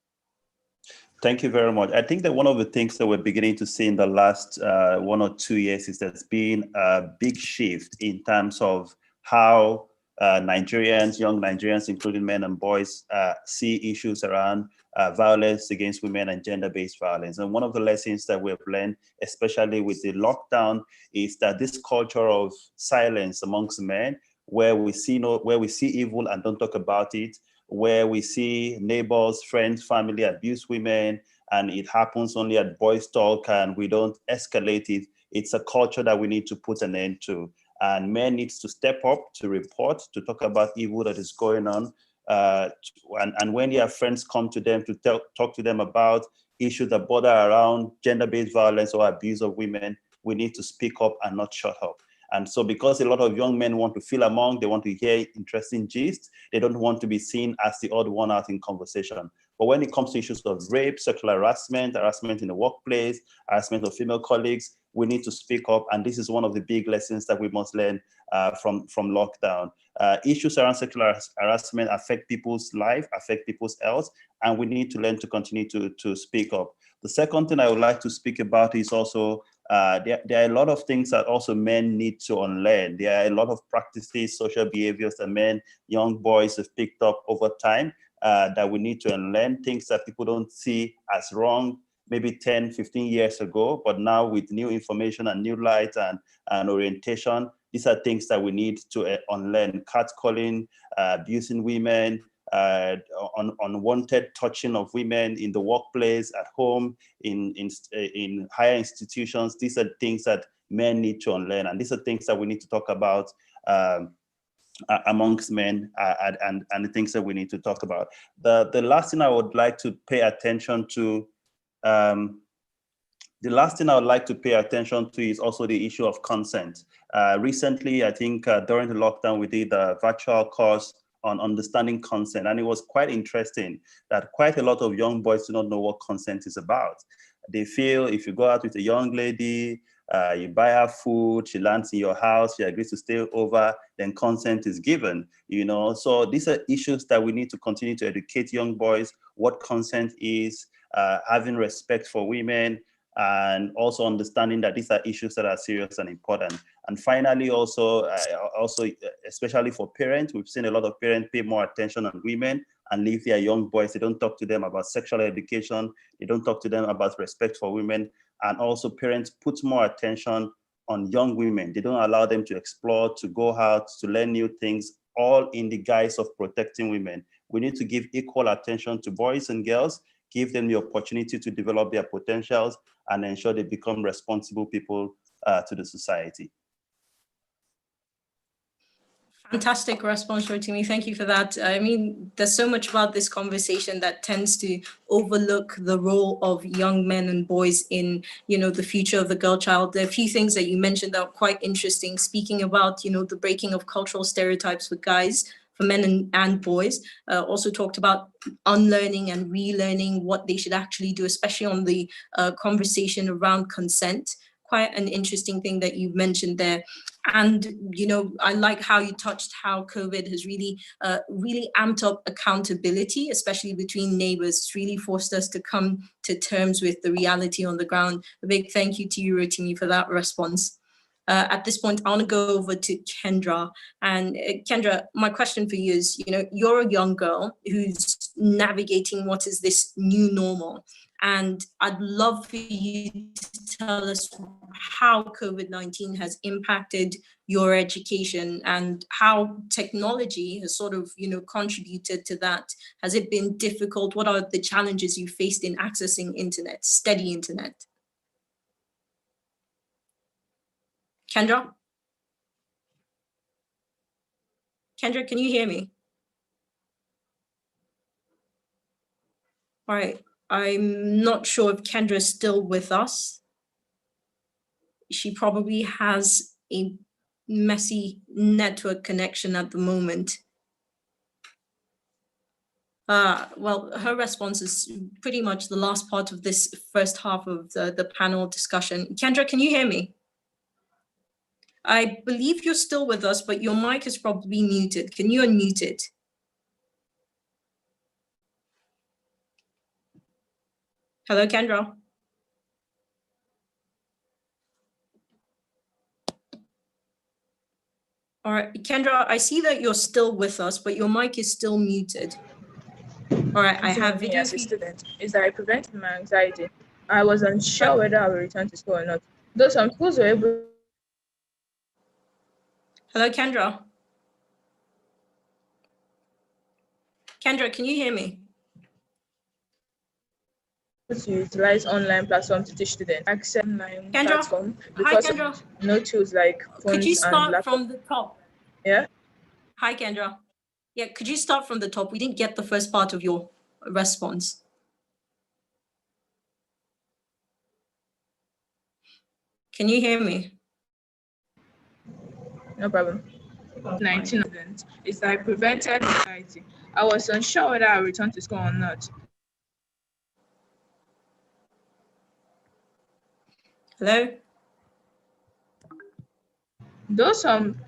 Thank you very much. I think that one of the things that we're beginning to see in the last 1 or 2 years is there's been a big shift in terms of how Nigerians, young Nigerians, including men and boys, see issues around violence against women and gender-based violence. And one of the lessons that we've learned, especially with the lockdown, is that this culture of silence amongst men, where we see evil and don't talk about it, where we see neighbors, friends, family abuse women, and it happens only at boys' talk and we don't escalate it. It's a culture that we need to put an end to. And men needs to step up to report, to talk about evil that is going on. And when their friends come to them to talk to them about issues that border around gender-based violence or abuse of women, we need to speak up and not shut up. And so because a lot of young men want to feel among, they want to hear interesting gist, they don't want to be seen as the odd one out in conversation. But when it comes to issues of rape, sexual harassment, harassment in the workplace, harassment of female colleagues, we need to speak up. And this is one of the big lessons that we must learn from lockdown. Issues around sexual harassment affect people's life, affect people's health, and we need to learn to continue to speak up. The second thing I would like to speak about is also there are a lot of things that also men need to unlearn. There are a lot of practices, social behaviors that men, young boys have picked up over time that we need to unlearn, things that people don't see as wrong maybe 10, 15 years ago, but now with new information and new light and orientation, these are things that we need to unlearn. Catcalling, abusing women, unwanted touching of women in the workplace, at home, in higher institutions. These are things that men need to unlearn, and these are things that we need to talk about amongst men and the things that we need to talk about. The last thing I would like to pay attention to is also the issue of consent. Recently, I think during the lockdown, we did a virtual course on understanding consent, and it was quite interesting that quite a lot of young boys do not know what consent is about. They feel if you go out with a young lady, you buy her food, she lands in your house, she agrees to stay over, then consent is given, you know. So these are issues that we need to continue to educate young boys what consent is, having respect for women, and also understanding that these are issues that are serious and important. And finally, also especially for parents, we've seen a lot of parents pay more attention on women and leave their young boys. They don't talk to them about sexual education. They don't talk to them about respect for women. And also parents put more attention on young women. They don't allow them to explore, to go out, to learn new things, all in the guise of protecting women. We need to give equal attention to boys and girls, give them the opportunity to develop their potentials, and ensure they become responsible people to the society. Fantastic response, Rotimi. Thank you for that. I mean, there's so much about this conversation that tends to overlook the role of young men and boys in, you know, the future of the girl child. There are a few things that you mentioned that are quite interesting, speaking about, you know, the breaking of cultural stereotypes with guys for men and boys. Also talked about unlearning and relearning what they should actually do, especially on the conversation around consent. Quite an interesting thing that you mentioned there. And, you know, I like how you touched how COVID has really, really amped up accountability, especially between neighbors. It's really forced us to come to terms with the reality on the ground. A big thank you to you, Rotimi, for that response. At this point, I want to go over to Kendra. And Kendra, my question for you is, you know, you're a young girl who's navigating what is this new normal. And I'd love for you to tell us how COVID-19 has impacted your education and how technology has sort of, you know, contributed to that. Has it been difficult? What are the challenges you faced in accessing internet, steady internet? Kendra? Kendra, can you hear me? All right, I'm not sure if Kendra is still with us. She probably has a messy network connection at the moment. Well, her response is pretty much the last part of this first half of the panel discussion. Kendra, can you hear me? I believe you're still with us, but your mic is probably muted. Can you unmute it? Hello, Kendra. All right, Kendra, I see that you're still with us, but your mic is still muted. All right, I have video. As a student is that I prevented my anxiety. I was unsure whether I would return to school or not. Though some schools were able. Hello, Kendra. Kendra, can you hear me? To utilize online platforms to teach students. Access online Kendra? platform Hi, because Kendra. of no tools like phones Could you start and laptops. from the top? Yeah. Hi, Kendra. Yeah, could you start from the top? We didn't get the first part of your response. Can you hear me? No problem. 19 is that I prevented anxiety. I was unsure whether I would return to school or not. Hello? Though some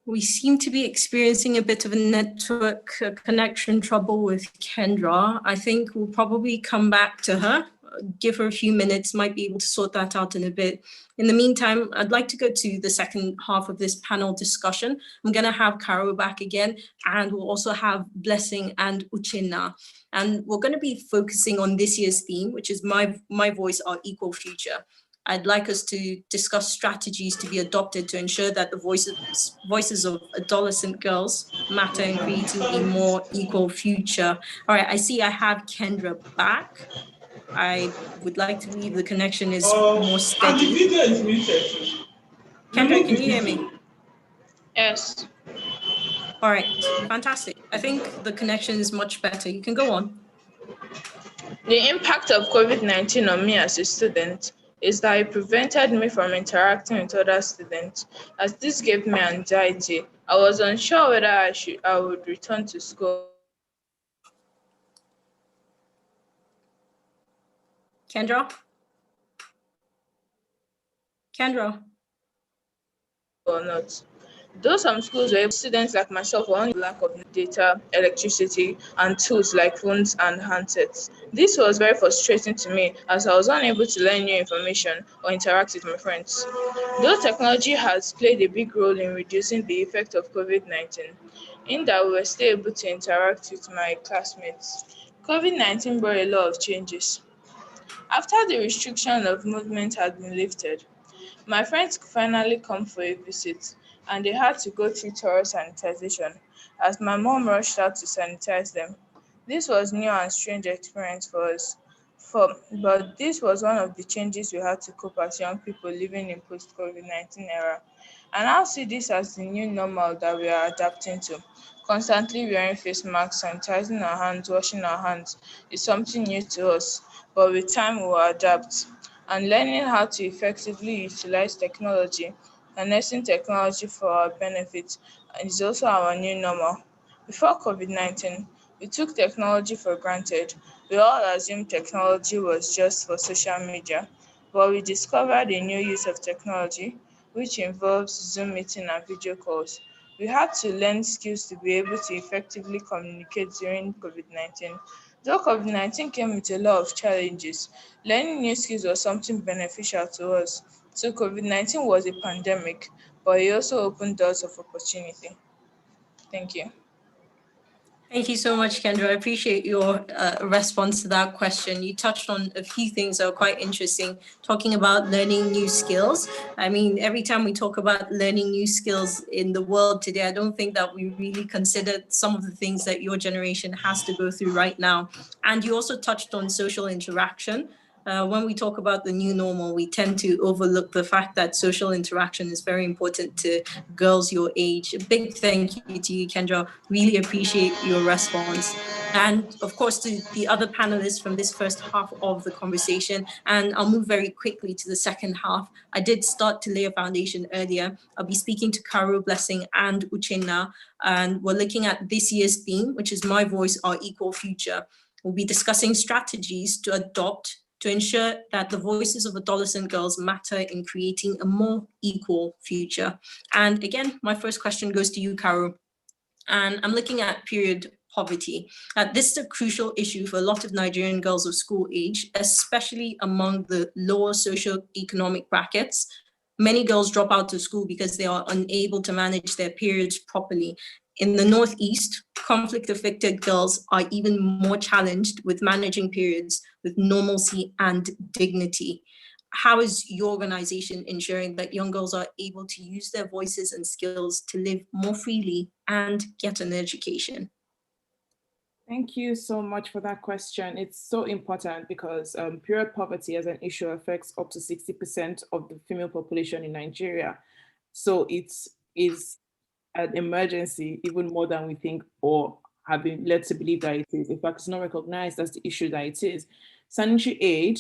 We seem to be experiencing a bit of a network connection trouble with Kendra. I think we'll probably come back to her, give her a few minutes, might be able to sort that out in a bit. In the meantime, I'd like to go to the second half of this panel discussion. I'm going to have Caro back again, and we'll also have Blessing and Uchenna. And we're going to be focusing on this year's theme, which is My Voice, Our Equal Future. I'd like us to discuss strategies to be adopted to ensure that the voices of adolescent girls matter in creating a more equal future. All right, I see I have Kendra back. I would like to believe the connection is more steady. And the video is muted. Kendra, can you hear me? Yes. All right, fantastic. I think the connection is much better. You can go on. The impact of COVID-19 on me as a student is that it prevented me from interacting with other students, as this gave me anxiety. I was unsure whether I would return to school. Kendra? Kendra? Or not. Though some schools were able, students like myself were on lack of data, electricity, and tools like phones and handsets. This was very frustrating to me as I was unable to learn new information or interact with my friends. Though technology has played a big role in reducing the effect of COVID-19, in that we were still able to interact with my classmates. COVID-19 brought a lot of changes. After the restriction of movement had been lifted, my friends could finally come for a visit, and they had to go through thorough sanitization as my mom rushed out to sanitize them. This was new and strange experience for us, but this was one of the changes we had to cope as young people living in post-COVID-19 era. And I'll see this as the new normal that we are adapting to. Constantly wearing face masks, sanitizing our hands, washing our hands is something new to us, but with time we will adapt. and learning how to effectively utilize technology, harnessing technology for our benefit is also our new normal. Before COVID-19, we took technology for granted. We all assumed technology was just for social media, but we discovered a new use of technology, which involves Zoom meeting and video calls. We had to learn skills to be able to effectively communicate during COVID-19. Though COVID-19 came with a lot of challenges, learning new skills was something beneficial to us. So COVID-19 was a pandemic, but it also opened doors of opportunity. Thank you. Thank you so much, Kendra. I appreciate your response to that question. You touched on a few things that are quite interesting, talking about learning new skills. I mean, every time we talk about learning new skills in the world today, I don't think that we really consider some of the things that your generation has to go through right now. And you also touched on social interaction. When we talk about the new normal, we tend to overlook the fact that social interaction is very important to girls your age. A big thank you to you, Kendra. Really appreciate your response. And of course, to the other panelists from this first half of the conversation. And I'll move very quickly to the second half. I did start to lay a foundation earlier. I'll be speaking to Caro, Blessing, and Uchenna. And we're looking at this year's theme, which is My Voice, Our Equal Future. We'll be discussing strategies to adopt to ensure that the voices of adolescent girls matter in creating a more equal future. And again, my first question goes to you, Caro. And I'm looking at period poverty. This is a crucial issue for a lot of Nigerian girls of school age, especially among the lower socioeconomic brackets. Many girls drop out of school because they are unable to manage their periods properly. In the Northeast, conflict-affected girls are even more challenged with managing periods with normalcy and dignity. How is your organization ensuring that young girls are able to use their voices and skills to live more freely and get an education? Thank you so much for that question. It's so important because period poverty as an issue affects up to 60% of the female population in Nigeria. So it is an emergency, even more than we think or have been led to believe that it is. In fact, it's not recognized as the issue that it is. Sanitary aid,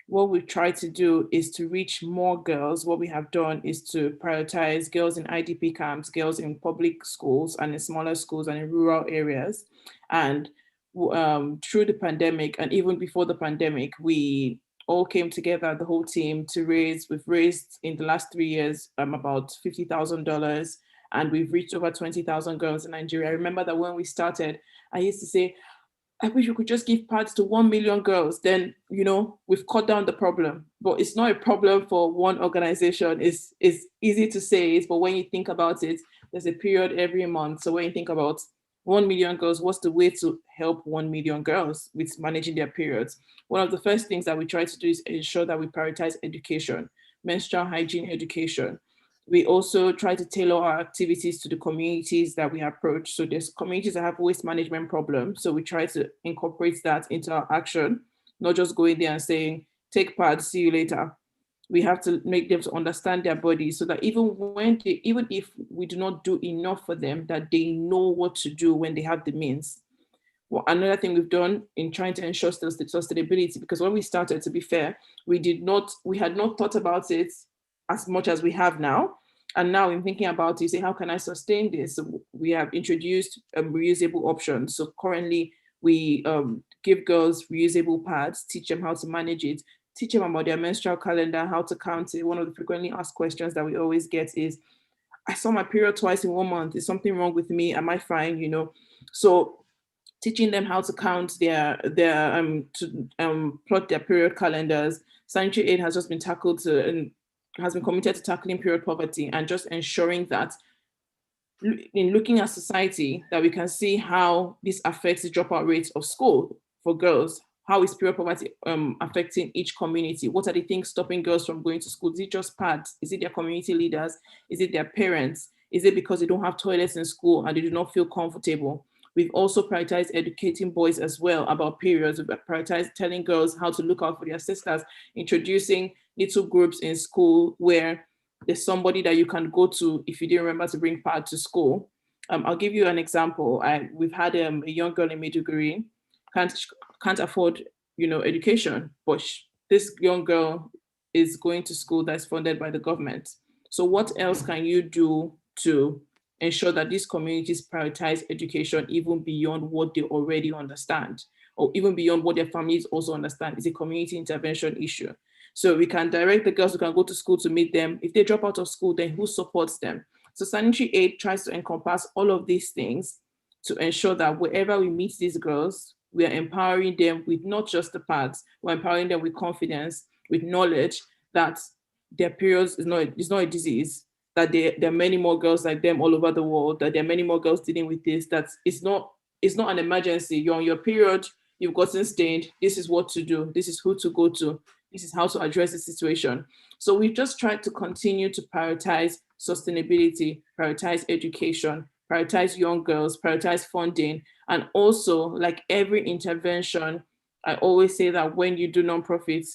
what we try to do is to reach more girls. What we have done is to prioritize girls in IDP camps, girls in public schools and in smaller schools and in rural areas. And through the pandemic and even before the pandemic, we all came together, the whole team, to we've raised in the last 3 years about $50,000, and we've reached over 20,000 girls in Nigeria. I remember that when we started, I used to say, I wish we could just give pads to 1 million girls. Then, we've cut down the problem. But it's not a problem for one organization. It's easy to say it, but when you think about it, there's a period every month. So when you think about 1 million girls, what's the way to help 1 million girls with managing their periods? One of the first things that we try to do is ensure that we prioritize education, menstrual hygiene education. We also try to tailor our activities to the communities that we approach. So there's communities that have waste management problems. So we try to incorporate that into our action, not just going there and saying, take pads, see you later. We have to make them to understand their bodies so that even if we do not do enough for them, that they know what to do when they have the means. Well, another thing we've done in trying to ensure sustainability, because when we started, to be fair, we had not thought about it as much as we have now. And now in thinking about it, say, how can I sustain this? So we have introduced reusable options. So currently we give girls reusable pads, teach them how to manage it, teach them about their menstrual calendar, how to count it. One of the frequently asked questions that we always get is, I saw my period twice in 1 month. Is something wrong with me? Am I fine? So teaching them how to count plot their period calendars. Sanitary aid has just been has been committed to tackling period poverty and just ensuring that in looking at society, that we can see how this affects the dropout rates of school for girls. How is period poverty affecting each community? What are the things stopping girls from going to school? Is it just pads? Is it their community leaders? Is it their parents? Is it because they don't have toilets in school and they do not feel comfortable? We've also prioritized educating boys as well about periods. We've prioritized telling girls how to look out for their sisters, introducing little groups in school where there's somebody that you can go to if you didn't remember to bring pad to school. I'll give you an example. We've had a young girl in Maiduguri, can't afford education, but this young girl is going to school that's funded by the government. So what else can you do to ensure that these communities prioritize education even beyond what they already understand, or even beyond what their families also understand? Is a community intervention issue. So we can direct the girls who can go to school to meet them. If they drop out of school, then who supports them? So Sanitary Aid tries to encompass all of these things to ensure that wherever we meet these girls, we are empowering them with not just the pads, we're empowering them with confidence, with knowledge that their periods is not a disease, that there are many more girls like them all over the world, that there are many more girls dealing with this, that it's not an emergency. You're on your period, you've gotten stained, this is what to do, this is who to go to, this is how to address the situation. So we've just tried to continue to prioritize sustainability, prioritize education, prioritize young girls, prioritize funding, and also, like every intervention, I always say that when you do nonprofits,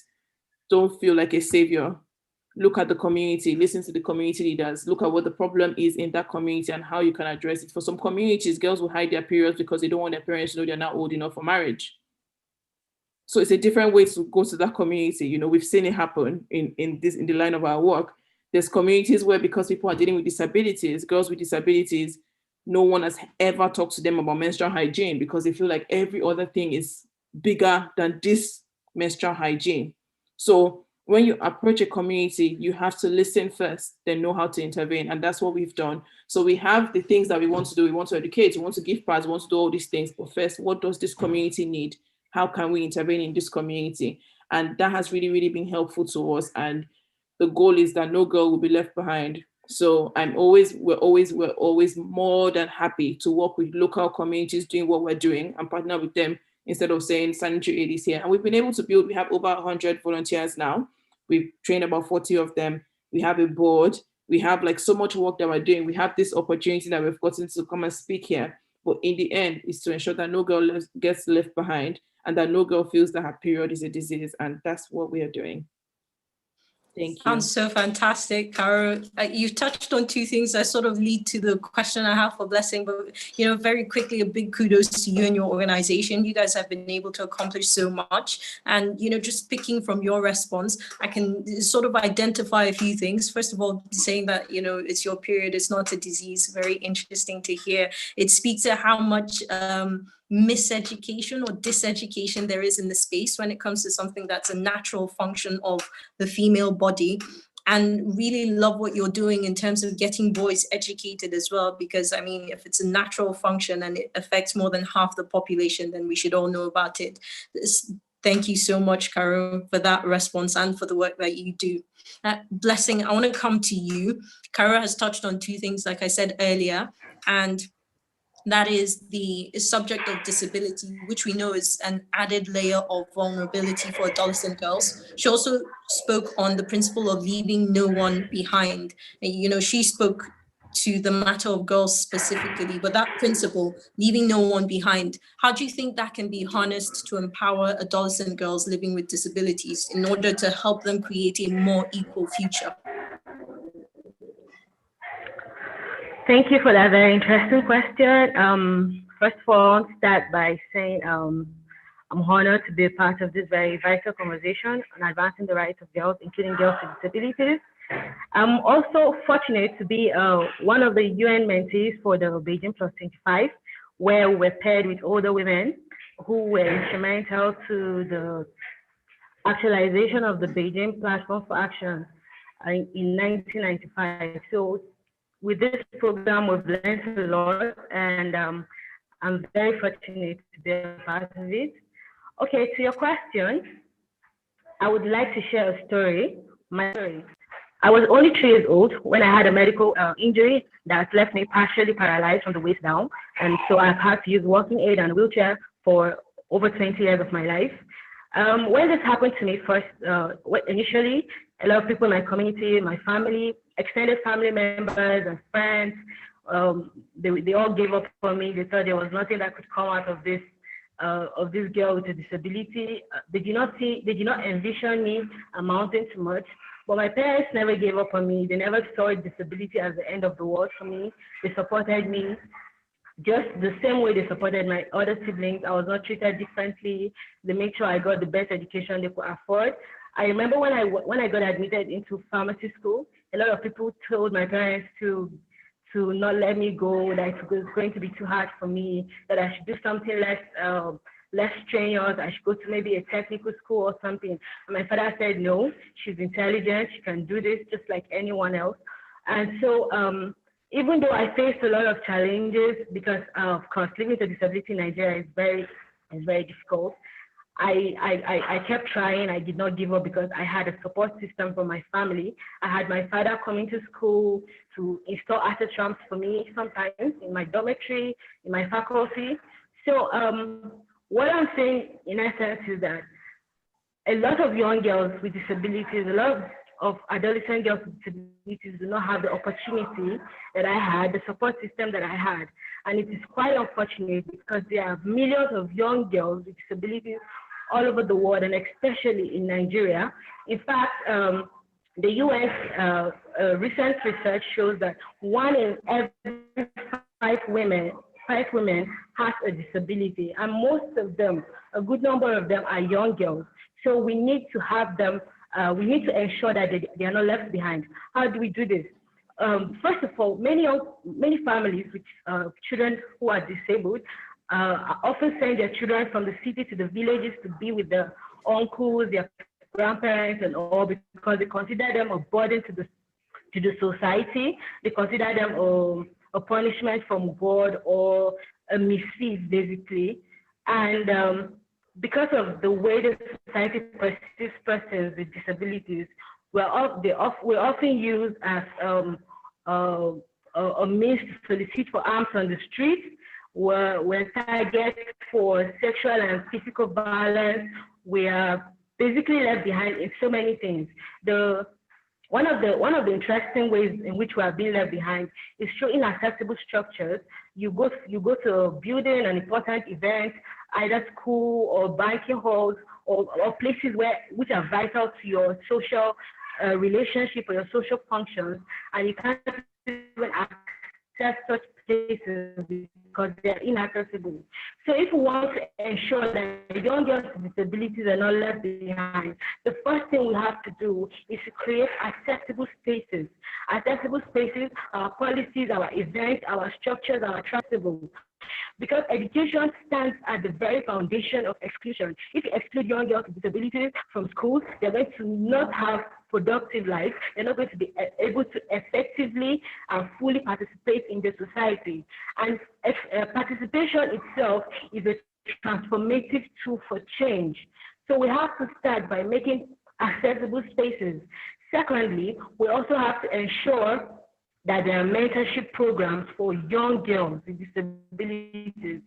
don't feel like a savior. Look at the community, listen to the community leaders, look at what the problem is in that community and how you can address it. For some communities, girls will hide their periods because they don't want their parents to know they're not old enough for marriage. So it's a different way to go to that community. You know, we've seen it happen in the line of our work. There's communities where, because people are dealing with disabilities, girls with disabilities, no one has ever talked to them about menstrual hygiene because they feel like every other thing is bigger than this menstrual hygiene. So when you approach a community, you have to listen first, then know how to intervene. And that's what we've done. So we have the things that we want to do. We want to educate, we want to give pads, we want to do all these things. But first, what does this community need? How can we intervene in this community? And that has really, really been helpful to us. And the goal is that no girl will be left behind. So we're always more than happy to work with local communities doing what we're doing and partner with them instead of saying Sanitary Aid is here. And we've been able to build, we have over 100 volunteers now. We've trained about 40 of them. We have a board. We have like so much work that we're doing. We have this opportunity that we've gotten to come and speak here. But in the end, is to ensure that no girl gets left behind and that no girl feels that her period is a disease. And that's what we are doing. Thank you. Sounds so fantastic, Caro. You've touched on two things that sort of lead to the question I have for Blessing, but very quickly, a big kudos to you and your organization. You guys have been able to accomplish so much. And, just picking from your response, I can sort of identify a few things. First of all, saying that, it's your period, it's not a disease. Very interesting to hear. It speaks to how much miseducation or diseducation there is in the space when it comes to something that's a natural function of the female body. And really love what you're doing in terms of getting boys educated as well, because if it's a natural function and it affects more than half the population, then we should all know about it. Thank you so much, Caro, for that response and for the work that you do. Blessing, I want to come to you. Caro has touched on two things, like I said earlier, and that is the subject of disability, which we know is an added layer of vulnerability for adolescent girls. She also spoke on the principle of leaving no one behind. She spoke to the matter of girls specifically, but that principle, leaving no one behind, how do you think that can be harnessed to empower adolescent girls living with disabilities in order to help them create a more equal future? Thank you for that very interesting question. First of all, I want to start by saying I'm honored to be a part of this very vital conversation on advancing the rights of girls, including girls with disabilities. I'm also fortunate to be one of the UN mentees for the Beijing Plus 25, where we're paired with older women who were instrumental to the actualization of the Beijing Platform for Action in 1995. So with this program, we've learned a lot, and I'm very fortunate to be a part of it. Okay, to your question, I would like to share a story. My story. I was only 3 years old when I had a medical injury that left me partially paralyzed from the waist down, and so I've had to use walking aid and wheelchair for over 20 years of my life. When this happened to me first, initially, a lot of people in my community, my family, extended family members and friends, they all gave up on me. They thought there was nothing that could come out of this girl with a disability. They did not envision me amounting to much. But my parents never gave up on me. They never saw disability as the end of the world for me. They supported me just the same way they supported my other siblings. I was not treated differently. They made sure I got the best education they could afford. I remember when I got admitted into pharmacy school, a lot of people told my parents to not let me go, that it was going to be too hard for me, that I should do something less strenuous, I should go to maybe a technical school or something. And my father said, no, she's intelligent, she can do this just like anyone else. And so even though I faced a lot of challenges, because of course living with a disability in Nigeria is very difficult, I kept trying. I did not give up because I had a support system from my family. I had my father coming to school to install access ramps for me sometimes in my dormitory, in my faculty. So what I'm saying in essence is that a lot of young girls with disabilities, a lot of adolescent girls with disabilities do not have the opportunity that I had, the support system that I had. And it is quite unfortunate because there are millions of young girls with disabilities all over the world, and especially in Nigeria. In fact, the US recent research shows that 1 in every 5 women has a disability, and most of them, a good number of them, are young girls. So we need to have them, we need to ensure that they are not left behind. How do we do this? First of all, many families with children who are disabled often send their children from the city to the villages to be with their uncles, their grandparents, and all, because they consider them a burden to the society. They consider them a punishment from God or a misfit, basically. And because of the way the society perceives persons with disabilities, we're often used as a means to solicit for arms on the street. We're targeted for sexual and physical violence. We are basically left behind in so many things. One of the interesting ways in which we are being left behind is through inaccessible structures. You go to a building, an important event, either school or banking halls or places which are vital to your social relationship or your social functions, and you can't even access such places because they're inaccessible. So if we want to ensure that young girls with disabilities are not left behind, the first thing we have to do is to create accessible spaces. Accessible spaces, our policies, our events, our structures are accessible. Because education stands at the very foundation of exclusion. If you exclude young girls with disabilities from schools, they're going to not have productive life. They're not going to be able to effectively and fully participate in the society. And participation itself is a transformative tool for change. So we have to start by making accessible spaces. Secondly, we also have to ensure that there are mentorship programs for young girls with disabilities.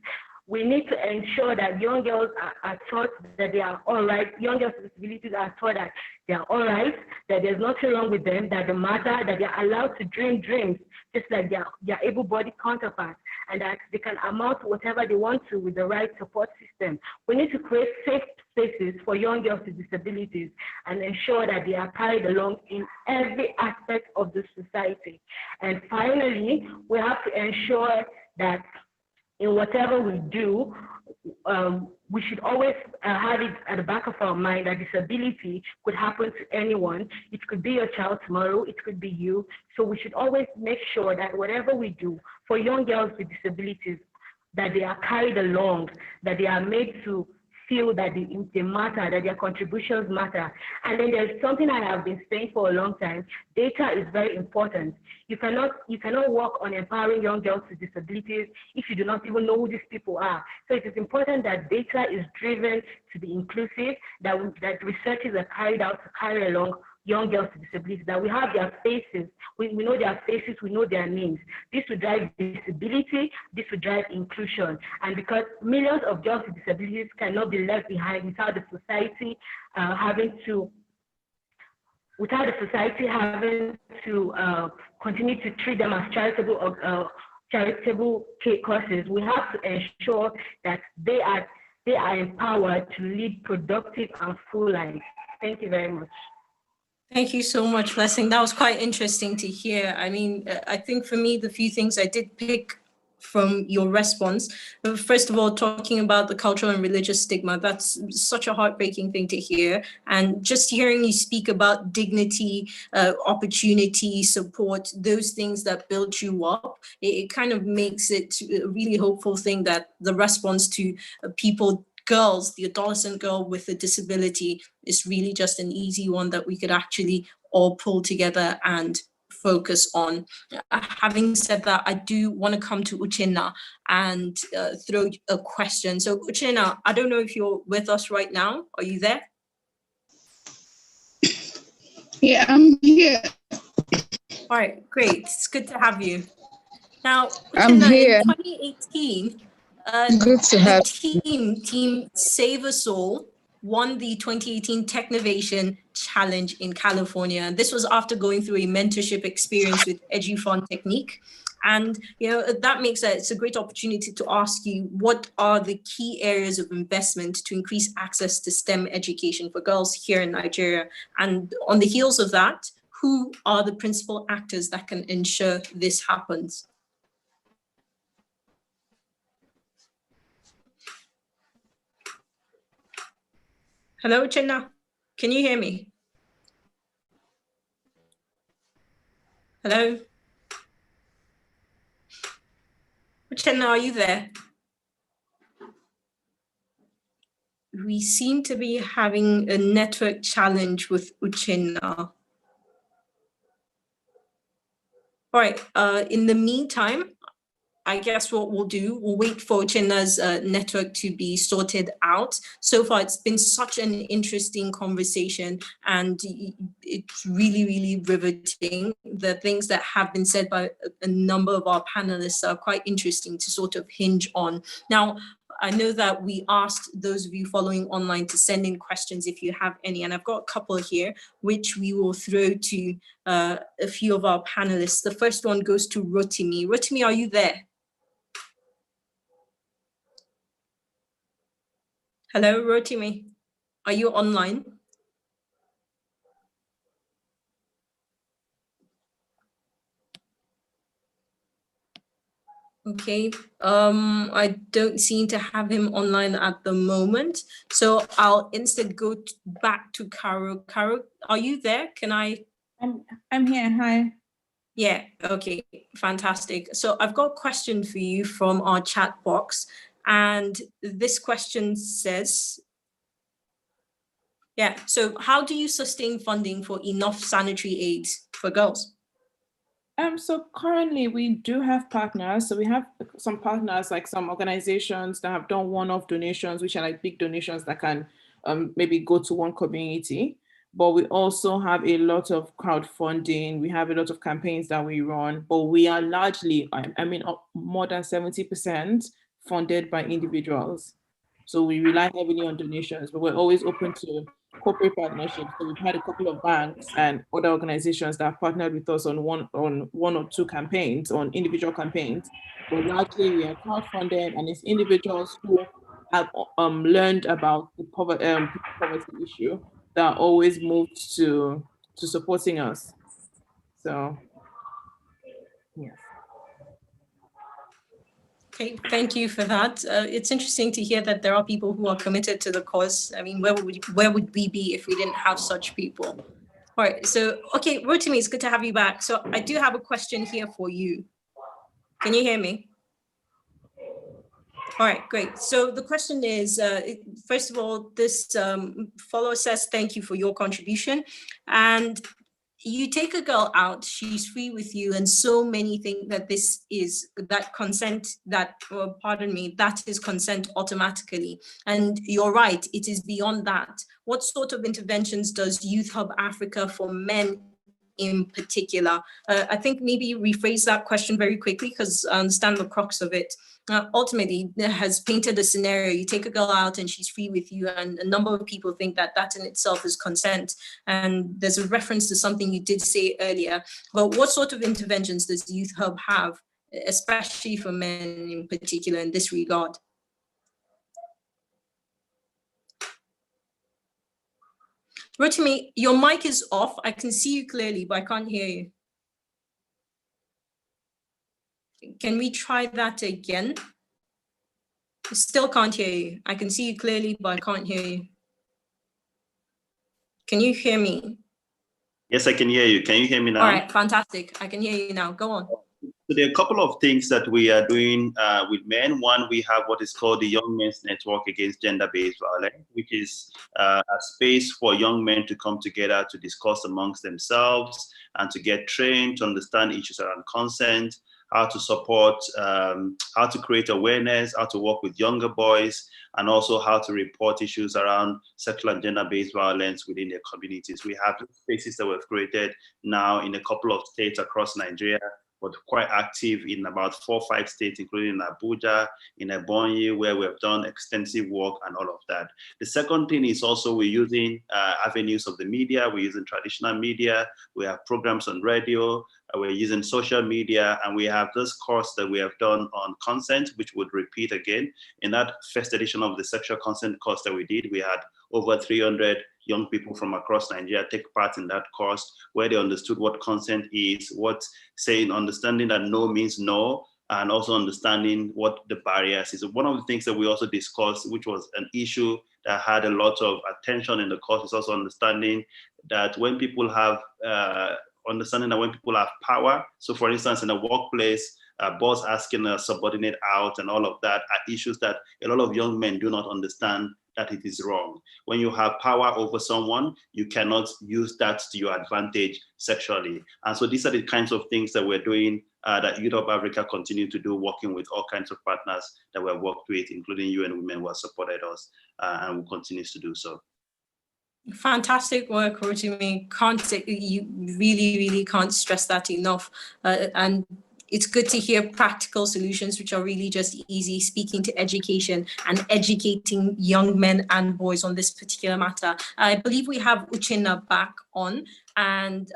We need to ensure that young girls are taught that they are all right. Young girls with disabilities are taught that they are all right, that there's nothing wrong with them, that they matter, that they are allowed to dream dreams, just like their able-bodied counterparts, and that they can amount to whatever they want to with the right support system. We need to create safe spaces for young girls with disabilities and ensure that they are carried along in every aspect of the society. And finally, we have to ensure that in whatever we do, we should always have it at the back of our mind that disability could happen to anyone. It could be your child tomorrow, it could be you. So we should always make sure that whatever we do for young girls with disabilities, that they are carried along, that they are made to feel that they matter, that their contributions matter. And then there's something I have been saying for a long time. Data is very important. You cannot work on empowering young girls with disabilities if you do not even know who these people are. So it is important that data is driven to be inclusive, that researches are carried out to carry along young girls with disabilities, that we have their faces, we know their faces, we know their names. This will drive visibility, this will drive inclusion. And because millions of girls with disabilities cannot be left behind without the society having to continue to treat them as charitable causes, we have to ensure that they are empowered to lead productive and full lives. Thank you very much. Thank you so much, Blessing. That was quite interesting to hear. I mean, I think for me, the few things I did pick from your response. First of all, talking about the cultural and religious stigma, that's such a heartbreaking thing to hear. And just hearing you speak about dignity, opportunity, support, those things that build you up, it kind of makes it a really hopeful thing that the response to people, girls, the adolescent girl with a disability is really just an easy one that we could actually all pull together and focus on. Having said that, I do want to come to Uchenna and throw a question. So Uchenna, I don't know if you're with us right now. Are you there? Yeah, I'm here. All right, great. It's good to have you. Now, I'm Uchenna, here. in 2018, Good to have Team Save Us All won the 2018 Technovation Challenge in California. And this was after going through a mentorship experience with EduFund Technique. And that makes it's a great opportunity to ask you, what are the key areas of investment to increase access to STEM education for girls here in Nigeria? And on the heels of that, who are the principal actors that can ensure this happens? Hello, Uchenna. Can you hear me? Hello? Uchenna, are you there? We seem to be having a network challenge with Uchenna. All right, in the meantime, I guess what we'll do, we'll wait for Uchenna's network to be sorted out. So far, it's been such an interesting conversation, and it's really, really riveting. The things that have been said by a number of our panelists are quite interesting to sort of hinge on. Now, I know that we asked those of you following online to send in questions if you have any, and I've got a couple here, which we will throw to a few of our panelists. The first one goes to Rotimi. Rotimi, are you there? Hello, Rotimi. Are you online? Okay, I don't seem to have him online at the moment. So I'll instead go back to Caro. Caro, are you there? Can I? I'm here, hi. Yeah, okay, fantastic. So I've got a question for you from our chat box. And this question says, yeah, so how do you sustain funding for enough sanitary aids for girls? So currently we do have partners. So we have some partners, like some organizations that have done one-off donations, which are like big donations that can maybe go to one community. But we also have a lot of crowdfunding. We have a lot of campaigns that we run, but we are largely, I mean, more than 70% funded by individuals. So we rely heavily on donations, but we're always open to corporate partnerships. So we've had a couple of banks and other organizations that have partnered with us on one or two campaigns, on individual campaigns. But largely we are crowdfunded, and it's individuals who have learned about the poverty issue that are always moved to supporting us. So, yes. Okay, thank you for that. It's interesting to hear that there are people who are committed to the cause. I mean, where would we be if we didn't have such people? All right, so, okay, Rotimi, it's good to have you back. So I do have a question here for you. Can you hear me? All right, great. So the question is, first of all, this follower says, thank you for your contribution. And you take a girl out, she's free with you, and so many think that this is that consent, that, pardon me, that is consent automatically. And you're right, it is beyond that. What sort of interventions does Youth Hub Africa for Men in particular? I think maybe rephrase that question very quickly, because I understand the crux of it. Ultimately, has painted a scenario. You take a girl out and she's free with you, and a number of people think that that in itself is consent. And there's a reference to something you did say earlier. But what sort of interventions does the Youth Hub have, especially for men in particular, in this regard? Rotimi, your mic is off. I can see you clearly, but I can't hear you. Can we try that again? Still can't hear you. I can see you clearly, but I can't hear you. Can you hear me? Yes, I can hear you. Can you hear me now? All right, fantastic. I can hear you now. Go on. So there are a couple of things that we are doing with men. One, we have what is called the Young Men's Network Against Gender-Based Violence, which is a space for young men to come together to discuss amongst themselves and to get trained to understand issues around consent, how to support, how to create awareness, how to work with younger boys, and also how to report issues around sexual and gender-based violence within their communities. We have spaces that we've created now in a couple of states across Nigeria, but quite active in about 4 or 5 states, including Abuja, in Ebonyi, where we've done extensive work and all of that. The second thing is also we're using avenues of the media. We're using traditional media. We have programs on radio. We're using social media, and we have this course that we have done on consent, which would repeat again. In that first edition of the sexual consent course that we did, we had over 300 young people from across Nigeria take part in that course, where they understood what consent is, understanding that no means no, and also understanding what the barriers is. One of the things that we also discussed, which was an issue that had a lot of attention in the course, is also understanding that when people have power. So for instance, in a workplace, a boss asking a subordinate out and all of that are issues that a lot of young men do not understand that it is wrong. When you have power over someone, you cannot use that to your advantage sexually. And so these are the kinds of things that we're doing that Youth of Africa continue to do, working with all kinds of partners that we've worked with, including UN Women who have supported us and will continue to do so. Fantastic work, Rotimi. You really can't stress that enough. And it's good to hear practical solutions, which are really just easy, speaking to education and educating young men and boys on this particular matter. I believe we have Uchenna back on, and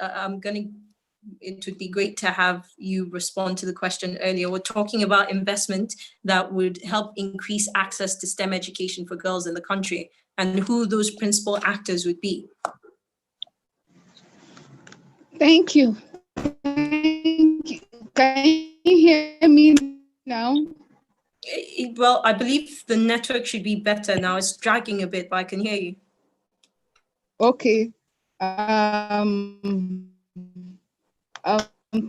it would be great to have you respond to the question earlier. We're talking about investment that would help increase access to STEM education for girls in the country, and who those principal actors would be. Thank you. Can you hear me now? Well, I believe the network should be better now. It's dragging a bit, but I can hear you. Okay.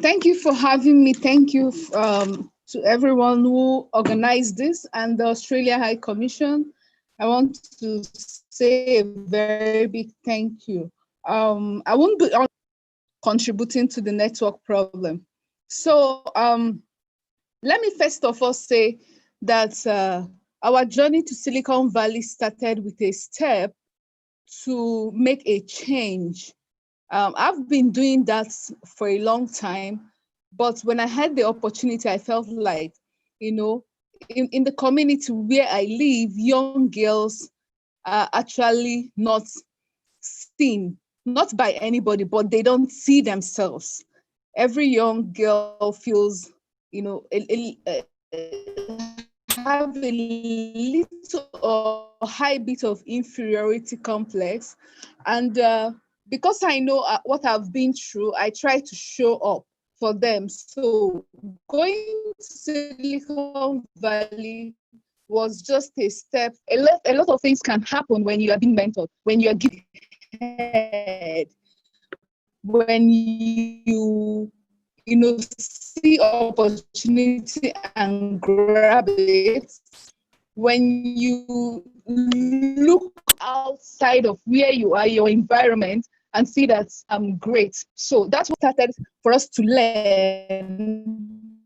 Thank you for having me. Thank you to everyone who organized this and the Australia High Commission. I want to say a very big thank you. I won't be contributing to the network problem. So let me first of all say that our journey to Silicon Valley started with a step to make a change. I've been doing that for a long time, but when I had the opportunity, I felt like, in the community where I live, young girls are actually not seen, not by anybody, but they don't see themselves. Every young girl feels, have a little or high bit of inferiority complex. And because I know what I've been through, I try to show up for them. So going to Silicon Valley was just a step. A lot of things can happen when you are being mentored, when you are giving head, when you see opportunity and grab it, when you look outside of where you are, your environment, and see that I'm great. So that's what started for us to learn.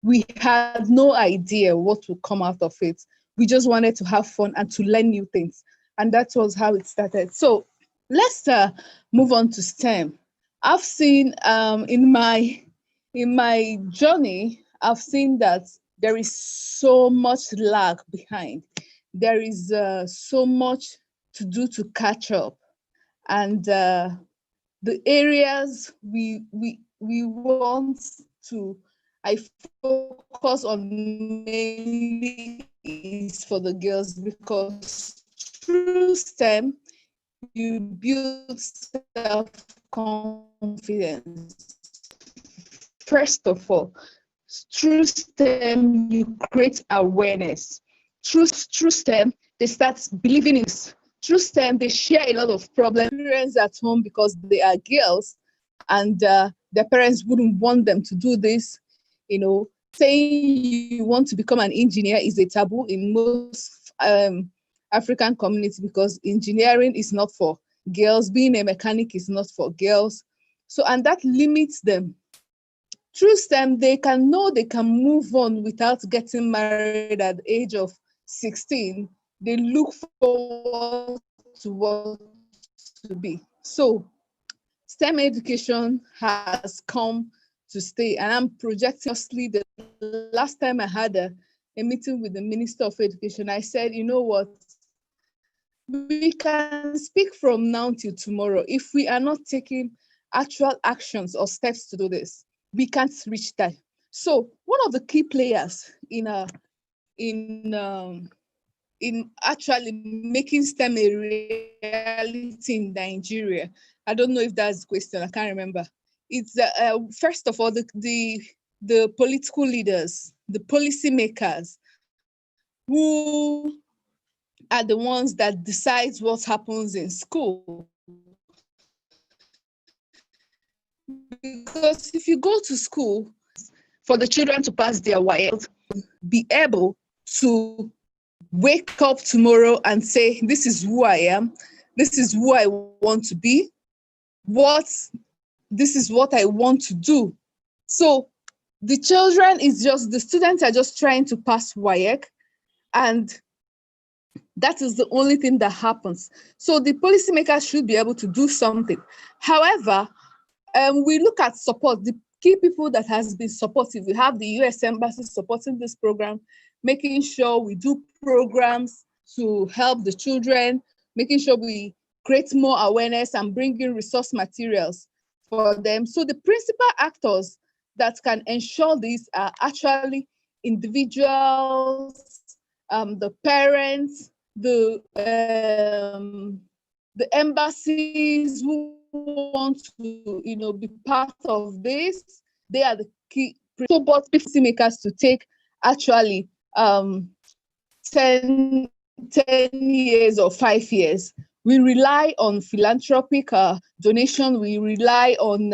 We had no idea what would come out of it. We just wanted to have fun and to learn new things. And that was how it started. So let's move on to STEM. I've seen in my journey, I've seen that there is so much lag behind. There is so much to do to catch up. And the areas we want to, I focus on mainly is for the girls, because through STEM, you build self-confidence. First of all, through STEM, you create awareness. Through STEM, they start believing in this. Through STEM, they share a lot of problems. Parents at home, because they are girls, and their parents wouldn't want them to do this. You know, saying you want to become an engineer is a taboo in most African communities, because engineering is not for girls. Being a mechanic is not for girls. So, and that limits them. Through STEM, they can know they can move on without getting married at the age of 16. They look forward to what to be. So STEM education has come to stay, and I'm projecting. The last time I had a meeting with the Minister of Education, I said, you know what, we can speak from now till tomorrow. If we are not taking actual actions or steps to do this, we can't reach that. So one of the key players in actually making STEM a reality in Nigeria, I don't know if that's the question, I can't remember. It's first of all the political leaders, the policymakers, who are the ones that decide what happens in school. Because if you go to school for the children to pass their WAEC, be able to wake up tomorrow and say, this is who I am, this is who I want to be, this is what I want to do. So the students are just trying to pass WAEC, and that is the only thing that happens. So the policymakers should be able to do something. However, we look at support, the key people that has been supportive. We have the US Embassy supporting this program, making sure we do programs to help the children, making sure we create more awareness and bring in resource materials for them. So the principal actors that can ensure this are actually individuals, the parents, the embassies who want to, be part of this. They are the key. So, but policymakers to take actually 10 years or 5 years. We rely on philanthropic donation. We rely on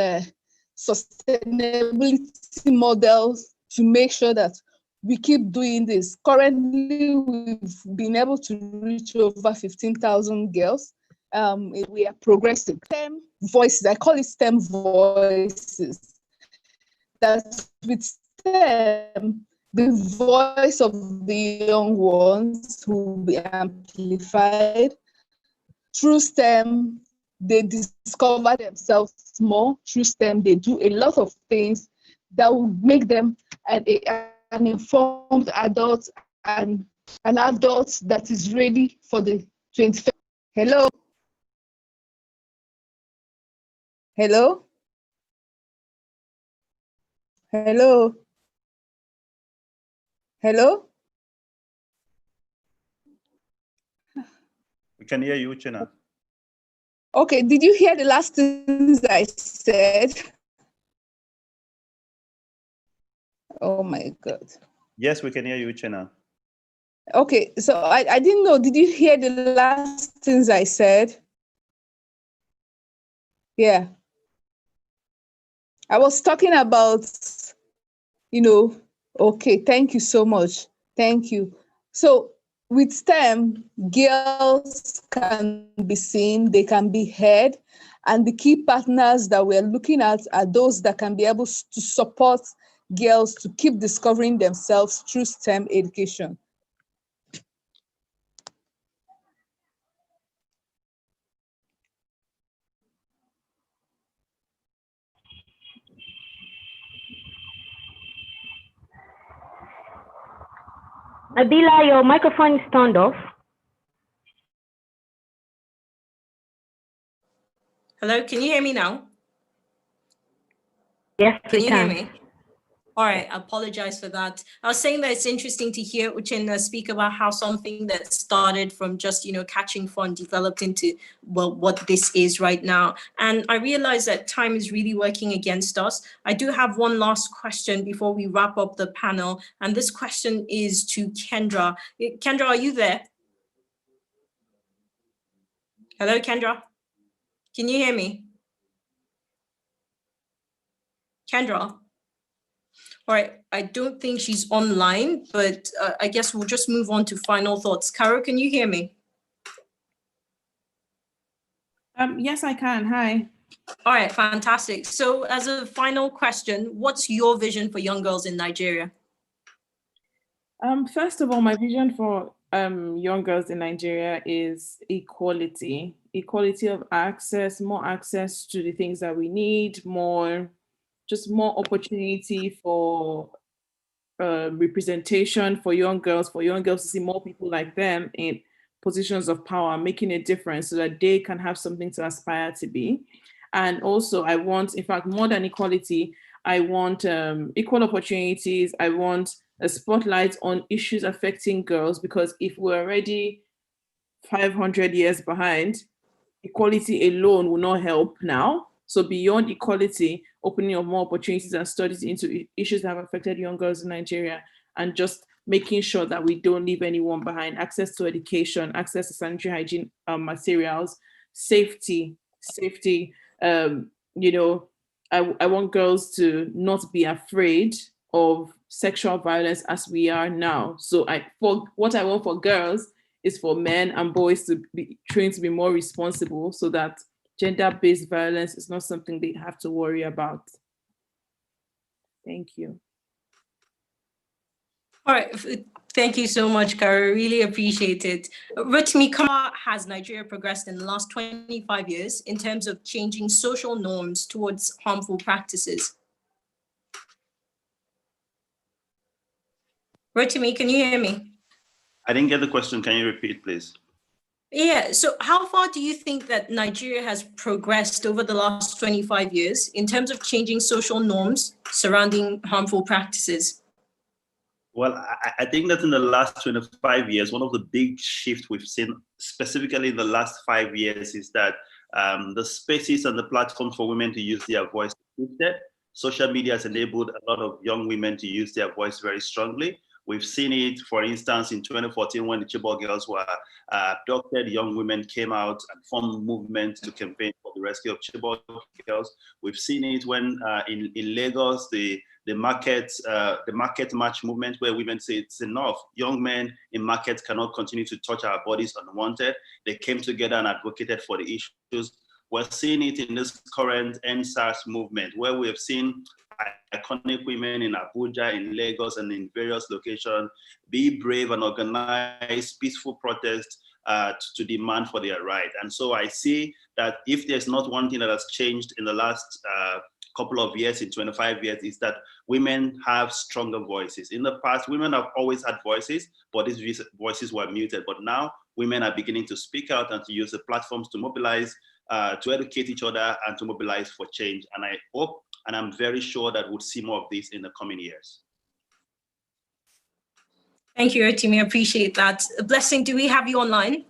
sustainability models to make sure that we keep doing this. Currently, we've been able to reach over 15,000 girls. We are progressing. STEM voices, I call it STEM voices. That with STEM, the voice of the young ones will be amplified. Through STEM, they discover themselves more. Through STEM, they do a lot of things that will make them an informed adult and an adult that is ready for the 21st. Hello? Hello? Hello? Hello? We can hear you, Uchenna. Okay, did you hear the last things I said? Oh my God. Yes, we can hear you, Uchenna. Okay, so I didn't know, did you hear the last things I said? Yeah. I was talking about, okay, thank you so much. Thank you. So with STEM, girls can be seen, they can be heard, and the key partners that we're looking at are those that can be able to support girls to keep discovering themselves through STEM education. Adila, your microphone is turned off. Hello, can you hear me now? Yes, Can we you can. hear me? All right, I apologize for that. I was saying that it's interesting to hear Uchenna speak about how something that started from just, catching fun developed into, well, what this is right now. And I realize that time is really working against us. I do have one last question before we wrap up the panel. And this question is to Kendra. Kendra, are you there? Hello, Kendra. Can you hear me? Kendra? All right, I don't think she's online, but I guess we'll just move on to final thoughts. Caro, can you hear me? Yes, I can. Hi. All right, fantastic. So as a final question, what's your vision for young girls in Nigeria? First of all, my vision for young girls in Nigeria is equality of access, more access to the things that we need, more opportunity for representation for young girls to see more people like them in positions of power, making a difference so that they can have something to aspire to be. And also I want, in fact, more than equality, I want equal opportunities. I want a spotlight on issues affecting girls, because if we're already 500 years behind, equality alone will not help now. So beyond equality, opening up more opportunities and studies into issues that have affected young girls in Nigeria, and just making sure that we don't leave anyone behind. Access to education, access to sanitary hygiene materials, safety. I want girls to not be afraid of sexual violence as we are now. So what I want for girls is for men and boys to be trained to be more responsible, so that gender-based violence is not something they have to worry about. Thank you. All right, thank you so much, Caro. Really appreciate it. Rotimi, how has Nigeria progressed in the last 25 years in terms of changing social norms towards harmful practices? Rotimi, can you hear me? I didn't get the question. Can you repeat, please? Yeah, so how far do you think that Nigeria has progressed over the last 25 years in terms of changing social norms surrounding harmful practices? Well, I think that in the last 25 years, one of the big shifts we've seen, specifically in the last 5 years, is that the spaces and the platforms for women to use their voice shifted. Social media has enabled a lot of young women to use their voice very strongly. We've seen it, for instance, in 2014 when the Chibok girls were abducted. Young women came out and formed a movement to campaign for the rescue of Chibok girls. We've seen it when in Lagos, the market march movement, where women say it's enough. Young men in markets cannot continue to touch our bodies unwanted. They came together and advocated for the issues. We're seeing it in this current NSAS movement, where we have seen iconic women in Abuja, in Lagos, and in various locations be brave and organize peaceful protests to demand for their right. And so I see that if there's not one thing that has changed in the last couple of years, in 25 years, is that women have stronger voices. In the past, women have always had voices, but these voices were muted. But now women are beginning to speak out and to use the platforms to mobilize, to educate each other, and to mobilize for change. And I hope, and I'm very sure that we'll see more of this in the coming years. Thank you, Rotimi. I appreciate that. Blessing, do we have you online?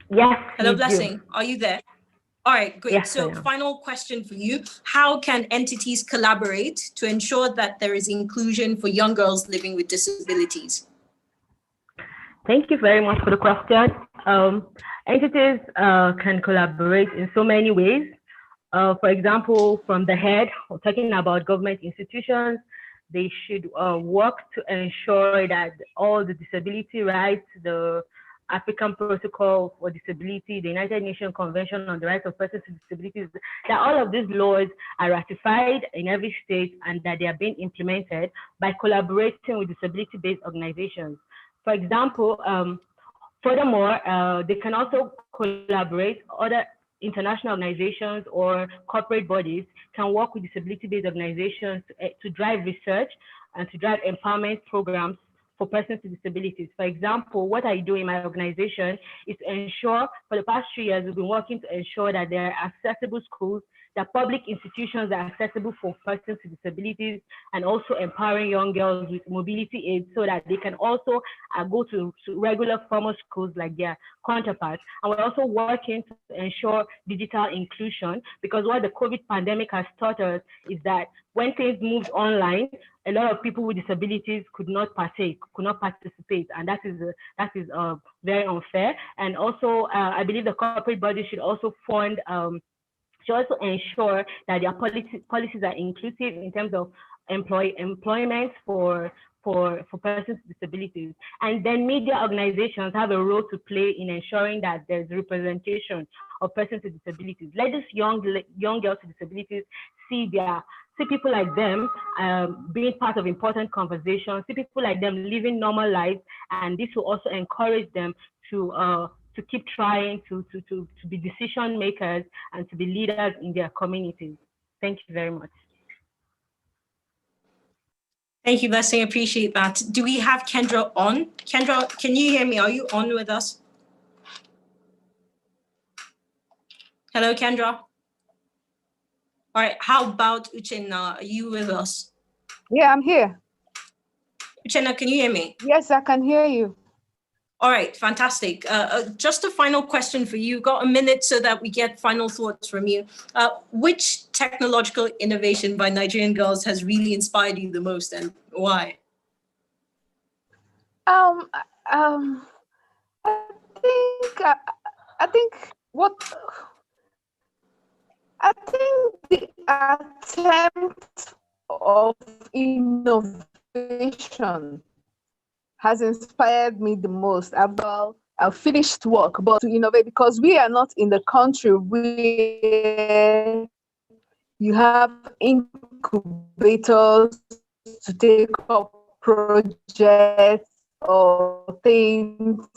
Yes. Hello, Blessing. Are you there? All right, great. Yes, So final question for you. How can entities collaborate to ensure that there is inclusion for young girls living with disabilities? Thank you very much for the question. Entities can collaborate in so many ways. For example, from the head, we're talking about government institutions, they should work to ensure that all the disability rights, the African Protocol for Disability, the United Nations Convention on the Rights of Persons with Disabilities, that all of these laws are ratified in every state and that they are being implemented by collaborating with disability-based organizations. For example, furthermore, they can also collaborate. Other international organizations or corporate bodies can work with disability-based organizations to drive research and to drive empowerment programs for persons with disabilities. For example, what I do in my organization is to ensure, for the past 3 years, we've been working to ensure that there are accessible schools that public institutions are accessible for persons with disabilities, and also empowering young girls with mobility aids so that they can also go to regular formal schools like their counterparts. And we're also working to ensure digital inclusion, because what the COVID pandemic has taught us is that when things moved online, a lot of people with disabilities could not partake, could not participate, and that is very unfair. And also, I believe the corporate body should also fund, should also ensure that their policies are inclusive in terms of employment for persons with disabilities. And then media organizations have a role to play in ensuring that there's representation of persons with disabilities. Let these young girls with disabilities see people like them being part of important conversations, see people like them living normal lives, and this will also encourage them to keep trying to be decision makers and to be leaders in their communities. Thank you very much. Thank you, Blessing. Appreciate that. Do we have Kendra on? Kendra, can you hear me? Are you on with us? Hello, Kendra. All right, how about Uchenna? Are you with us? Yeah, I'm here. Uchenna, can you hear me? Yes, I can hear you. All right, fantastic. Just a final question for you. Got a minute so that we get final thoughts from you. Which technological innovation by Nigerian girls has really inspired you the most, and why? I think the attempt of innovation has inspired me the most about finished work, but to innovate, because we are not in the country where you have incubators to take up projects or things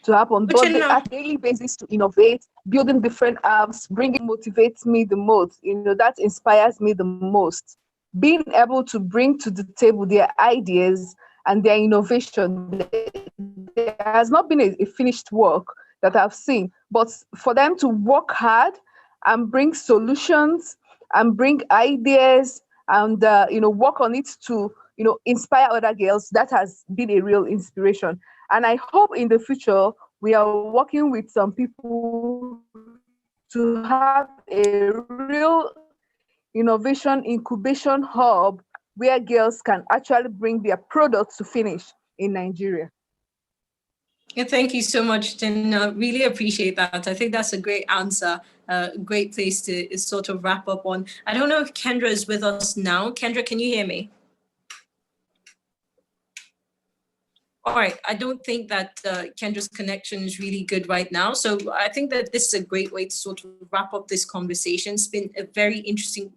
to happen. But on a daily basis to innovate, building different apps, bringing motivates me the most. That inspires me the most. Being able to bring to the table their ideas and their innovation. There has not been a finished work that I've seen, but for them to work hard and bring solutions and bring ideas and work on it to inspire other girls, that has been a real inspiration. And I hope in the future we are working with some people to have a real innovation incubation hub where girls can actually bring their products to finish in Nigeria. Yeah, thank you so much, Jen. Really appreciate that. I think that's a great answer, a great place to sort of wrap up on. I don't know if Kendra is with us now. Kendra, can you hear me? All right, I don't think that Kendra's connection is really good right now. So I think that this is a great way to sort of wrap up this conversation. It's been a very interesting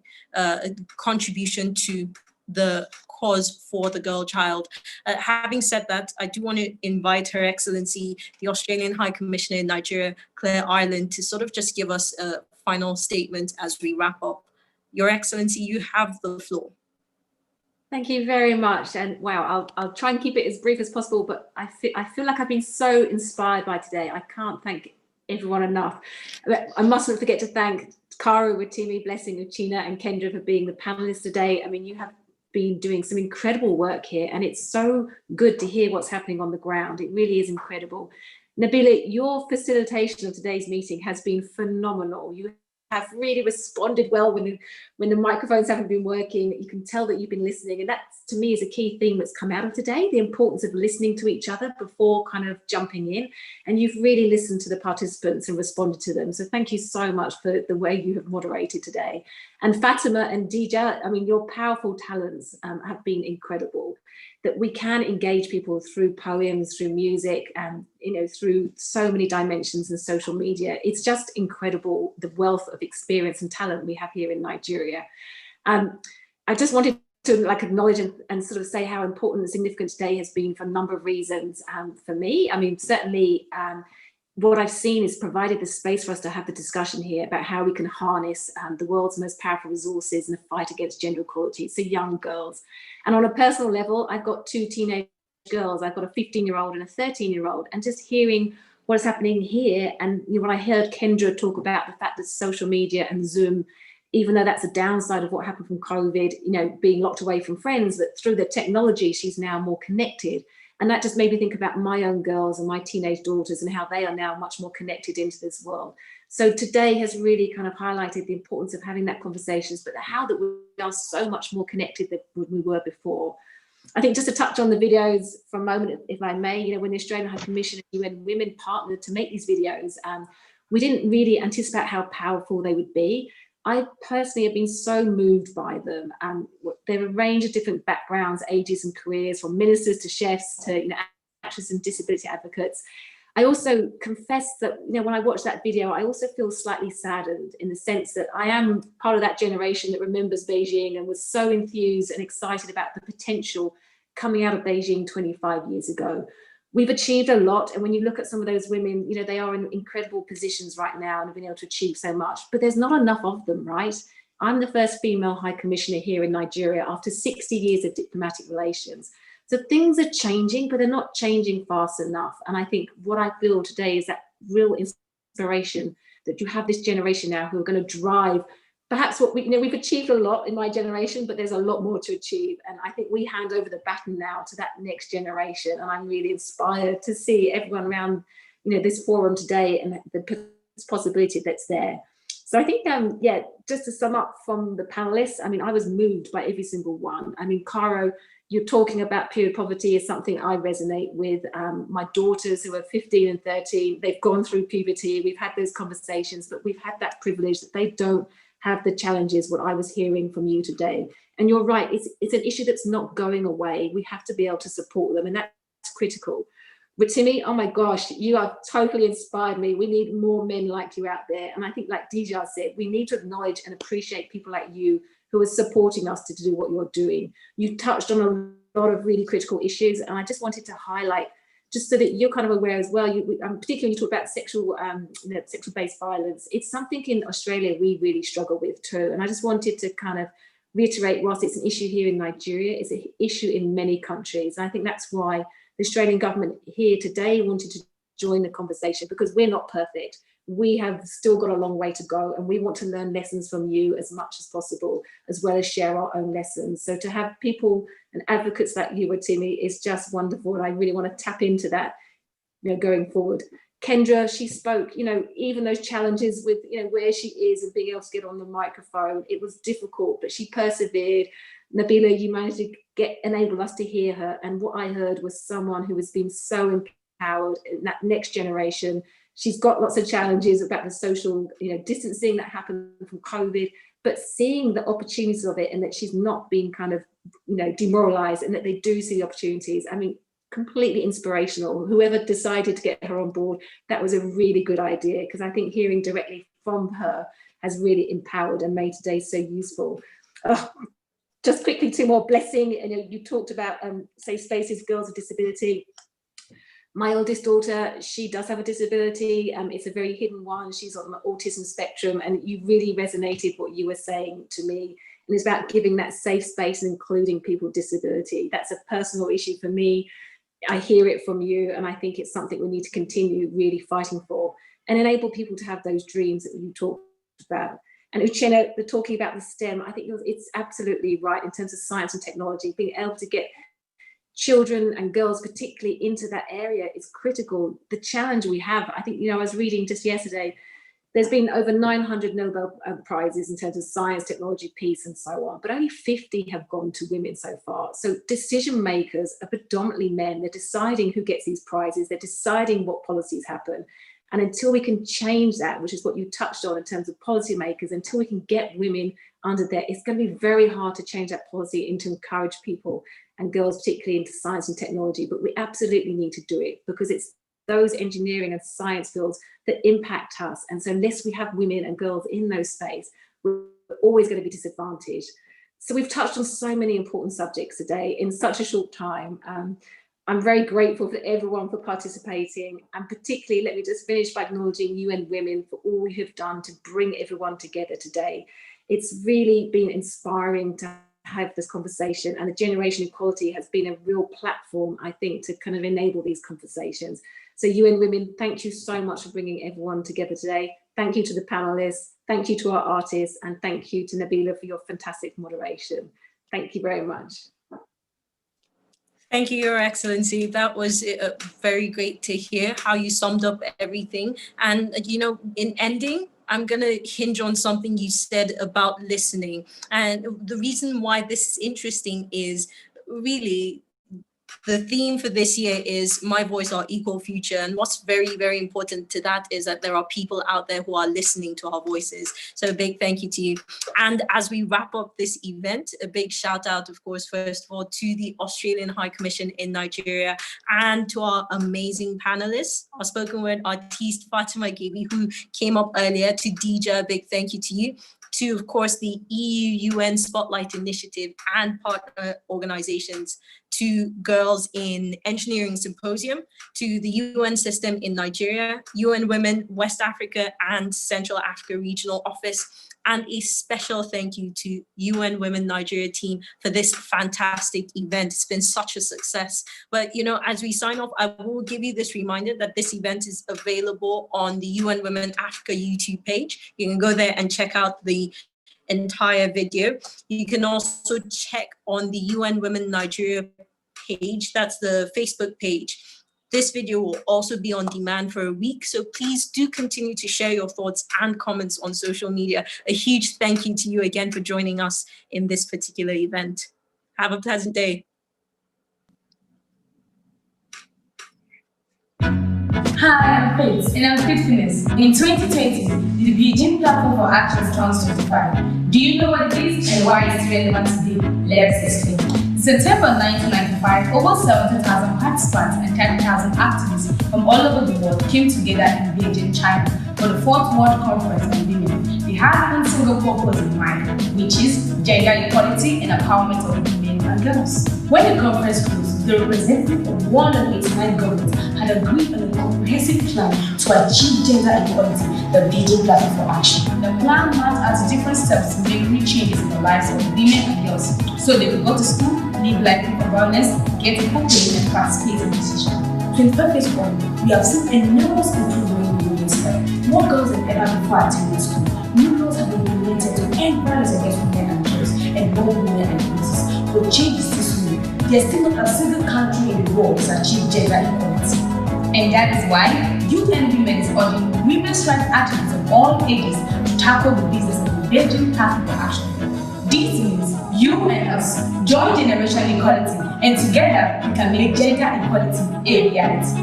contribution to the cause for the girl child. Having said that, I do want to invite Her Excellency, the Australian High Commissioner in Nigeria, Claire Ireland, to sort of just give us a final statement as we wrap up. Your Excellency, you have the floor. Thank you very much. And wow, I'll try and keep it as brief as possible, but I feel like I've been so inspired by today. I can't thank everyone enough. I mustn't forget to thank Kara, Watimi, Blessing, Uchenna, and Kendra for being the panelists today. I mean, you have been doing some incredible work here, and it's so good to hear what's happening on the ground. It really is incredible. Nabila, your facilitation of today's meeting has been phenomenal. You have really responded well when the microphones haven't been working. You can tell that you've been listening, and that to me is a key theme that's come out of today, the importance of listening to each other before kind of jumping in. And you've really listened to the participants and responded to them. So thank you so much for the way you have moderated today. And Fatima and Dija, I mean, your powerful talents have been incredible. That we can engage people through poems, through music, and through so many dimensions in social media. It's just incredible, the wealth of experience and talent we have here in Nigeria. I just wanted to acknowledge and sort of say how important and significant today has been for a number of reasons for me. I mean, certainly what I've seen is provided the space for us to have the discussion here about how we can harness the world's most powerful resources in the fight against gender equality, so young girls. And on a personal level, I've got two teenage girls. I've got a 15-year-old and a 13-year-old, and just hearing what is happening here, and when I heard Kendra talk about the fact that social media and Zoom even though that's a downside of what happened from COVID, you know, being locked away from friends, that through the technology, she's now more connected. And that just made me think about my own girls and my teenage daughters and how they are now much more connected into this world. So today has really kind of highlighted the importance of having that conversations, but how that we are so much more connected than we were before. I think just to touch on the videos for a moment, if I may, you know, when the Australian High Commission and UN Women partnered to make these videos, we didn't really anticipate how powerful they would be. I personally have been so moved by them. There are a range of different backgrounds, ages and careers, from ministers to chefs to, you know, actors and disability advocates. I also confess that, you know, when I watch that video, I also feel slightly saddened in the sense that I am part of that generation that remembers Beijing and was so enthused and excited about the potential coming out of Beijing 25 years ago. We've achieved a lot. And when you look at some of those women, you know, they are in incredible positions right now and have been able to achieve so much, but there's not enough of them, right? I'm the first female High Commissioner here in Nigeria after 60 years of diplomatic relations. So things are changing, but they're not changing fast enough. And I think what I feel today is that real inspiration that you have this generation now who are going to drive perhaps what we, you know, we've achieved a lot in my generation, but there's a lot more to achieve. And I think we hand over the baton now to that next generation. And I'm really inspired to see everyone around, you know, this forum today and the possibility that's there. So I think, yeah, just to sum up from the panelists, I mean, I was moved by every single one. I mean, Caro, you're talking about period poverty is something I resonate with. My daughters who are 15 and 13, they've gone through puberty. We've had those conversations, but we've had that privilege that they don't have the challenges what I was hearing from you today. And you're right, it's an issue that's not going away. We have to be able to support them, and that's critical. But Timmy, oh my gosh, you have totally inspired me. We need more men like you out there. And I think, like Dija said, we need to acknowledge and appreciate people like you who are supporting us to do what you're doing. You touched on a lot of really critical issues, and I just wanted to highlight, just so that you're kind of aware as well, particularly you talk about sexual, you know, sexual-based violence. It's something in Australia we really struggle with too. And I just wanted to kind of reiterate, whilst it's an issue here in Nigeria, it's an issue in many countries. And I think that's why the Australian government here today wanted to join the conversation, because we're not perfect. We have still got a long way to go, and we want to learn lessons from you as much as possible, as well as share our own lessons. So to have people and advocates like you, Timmy, is just wonderful. And I really want to tap into that, you know, going forward. Kendra, she spoke, you know, even those challenges with, you know, where she is and being able to get on the microphone, it was difficult, but she persevered. Nabila, you managed to enable us to hear her. And what I heard was someone who has been so empowered in that next generation. She's got lots of challenges about the social, you know, distancing that happened from COVID, but seeing the opportunities of it, and that she's not been kind of, you know, demoralized, and that they do see the opportunities. I mean, completely inspirational. Whoever decided to get her on board, that was a really good idea, because I think hearing directly from her has really empowered and made today so useful. Just quickly, two more. Blessing, and you talked about safe spaces, girls with disability. My oldest daughter, she does have a disability. It's a very hidden one. She's on the autism spectrum, and you really resonated what you were saying to me. And it's about giving that safe space and including people with disability. That's a personal issue for me. I hear it from you, and I think it's something we need to continue really fighting for and enable people to have those dreams that you talked about. And Uchenna, the talking about the STEM, I think it's absolutely right in terms of science and technology. Being able to get children and girls particularly into that area is critical. The challenge we have, I think, you know, I was reading just yesterday, there's been over 900 Nobel Prizes in terms of science, technology, peace, and so on, but only 50 have gone to women so far. So decision makers are predominantly men. They're deciding who gets these prizes. They're deciding what policies happen. And until we can change that, which is what you touched on in terms of policymakers, until we can get women under there, it's going to be very hard to change that policy and to encourage people and girls, particularly into science and technology. But we absolutely need to do it, because it's those engineering and science fields that impact us. And so unless we have women and girls in those spaces, we're always going to be disadvantaged. So we've touched on so many important subjects today in such a short time. I'm very grateful for everyone for participating, and particularly let me just finish by acknowledging you and women for all you have done to bring everyone together today. It's really been inspiring to have this conversation, and the Generation Equality has been a real platform, I think, to kind of enable these conversations. So UN Women, thank you so much for bringing everyone together today. Thank you to the panelists. Thank you to our artists, and thank you to Nabila for your fantastic moderation. Thank you very much. Thank you, Your Excellency. That was very great to hear how you summed up everything. And, you know, in ending, I'm going to hinge on something you said about listening. And the reason why this is interesting is really the theme for this year is My Voice, Our Equal Future. And what's very, very important to that is that there are people out there who are listening to our voices. So a big thank you to you. And as we wrap up this event, a big shout out, of course, first of all, to the Australian High Commission in Nigeria and to our amazing panelists, our spoken word artiste Fatima Gibi, who came up earlier, to Dija, a big thank you to you. To, of course, the EU-UN Spotlight Initiative and partner organizations, to Girls in Engineering Symposium, to the UN system in Nigeria, UN Women, West Africa and Central Africa Regional Office, and a special thank you to UN Women Nigeria team for this fantastic event. It's been such a success. But, you know, as we sign off, I will give you this reminder that this event is available on the UN Women Africa YouTube page. You can go there and check out the entire video. You can also check on the UN Women Nigeria page, that's the Facebook page. This video will also be on demand for a week, so please do continue to share your thoughts and comments on social media. A huge thank you to you again for joining us in this particular event. Have a pleasant day. Hi, I'm Faith, and I'm Faithfulness. In 2020, the Beijing Platform for Action turns 25. Do you know what it is and why it's relevant today? Let's explain. September 1995, over 70,000 participants and 10,000 activists from all over the world came together in Beijing, China for the 4th World Conference on Women. They had one single purpose in mind, which is gender equality and empowerment of women and girls. When the conference closed, the representative of 189 governments had agreed on a comprehensive plan to achieve gender equality, the Beijing Platform for Action. The plan mapped out different steps to make real changes in the lives of women and girls, so they could go to school, live life with awareness, get equal pay, and participate in decisions. 25 years on, we have seen enormous improvement in women's health. More girls than ever before attending school. New laws have been implemented to end violence against women and girls, and more women and businesses. But change is still slow. There's still not a single country in the world to achieve gender equality. And that is why UN Women is urging women's rights activists of all ages to tackle the business of the Beijing Platform for Action. This means you and us join generational equality, and together we can make gender equality a reality.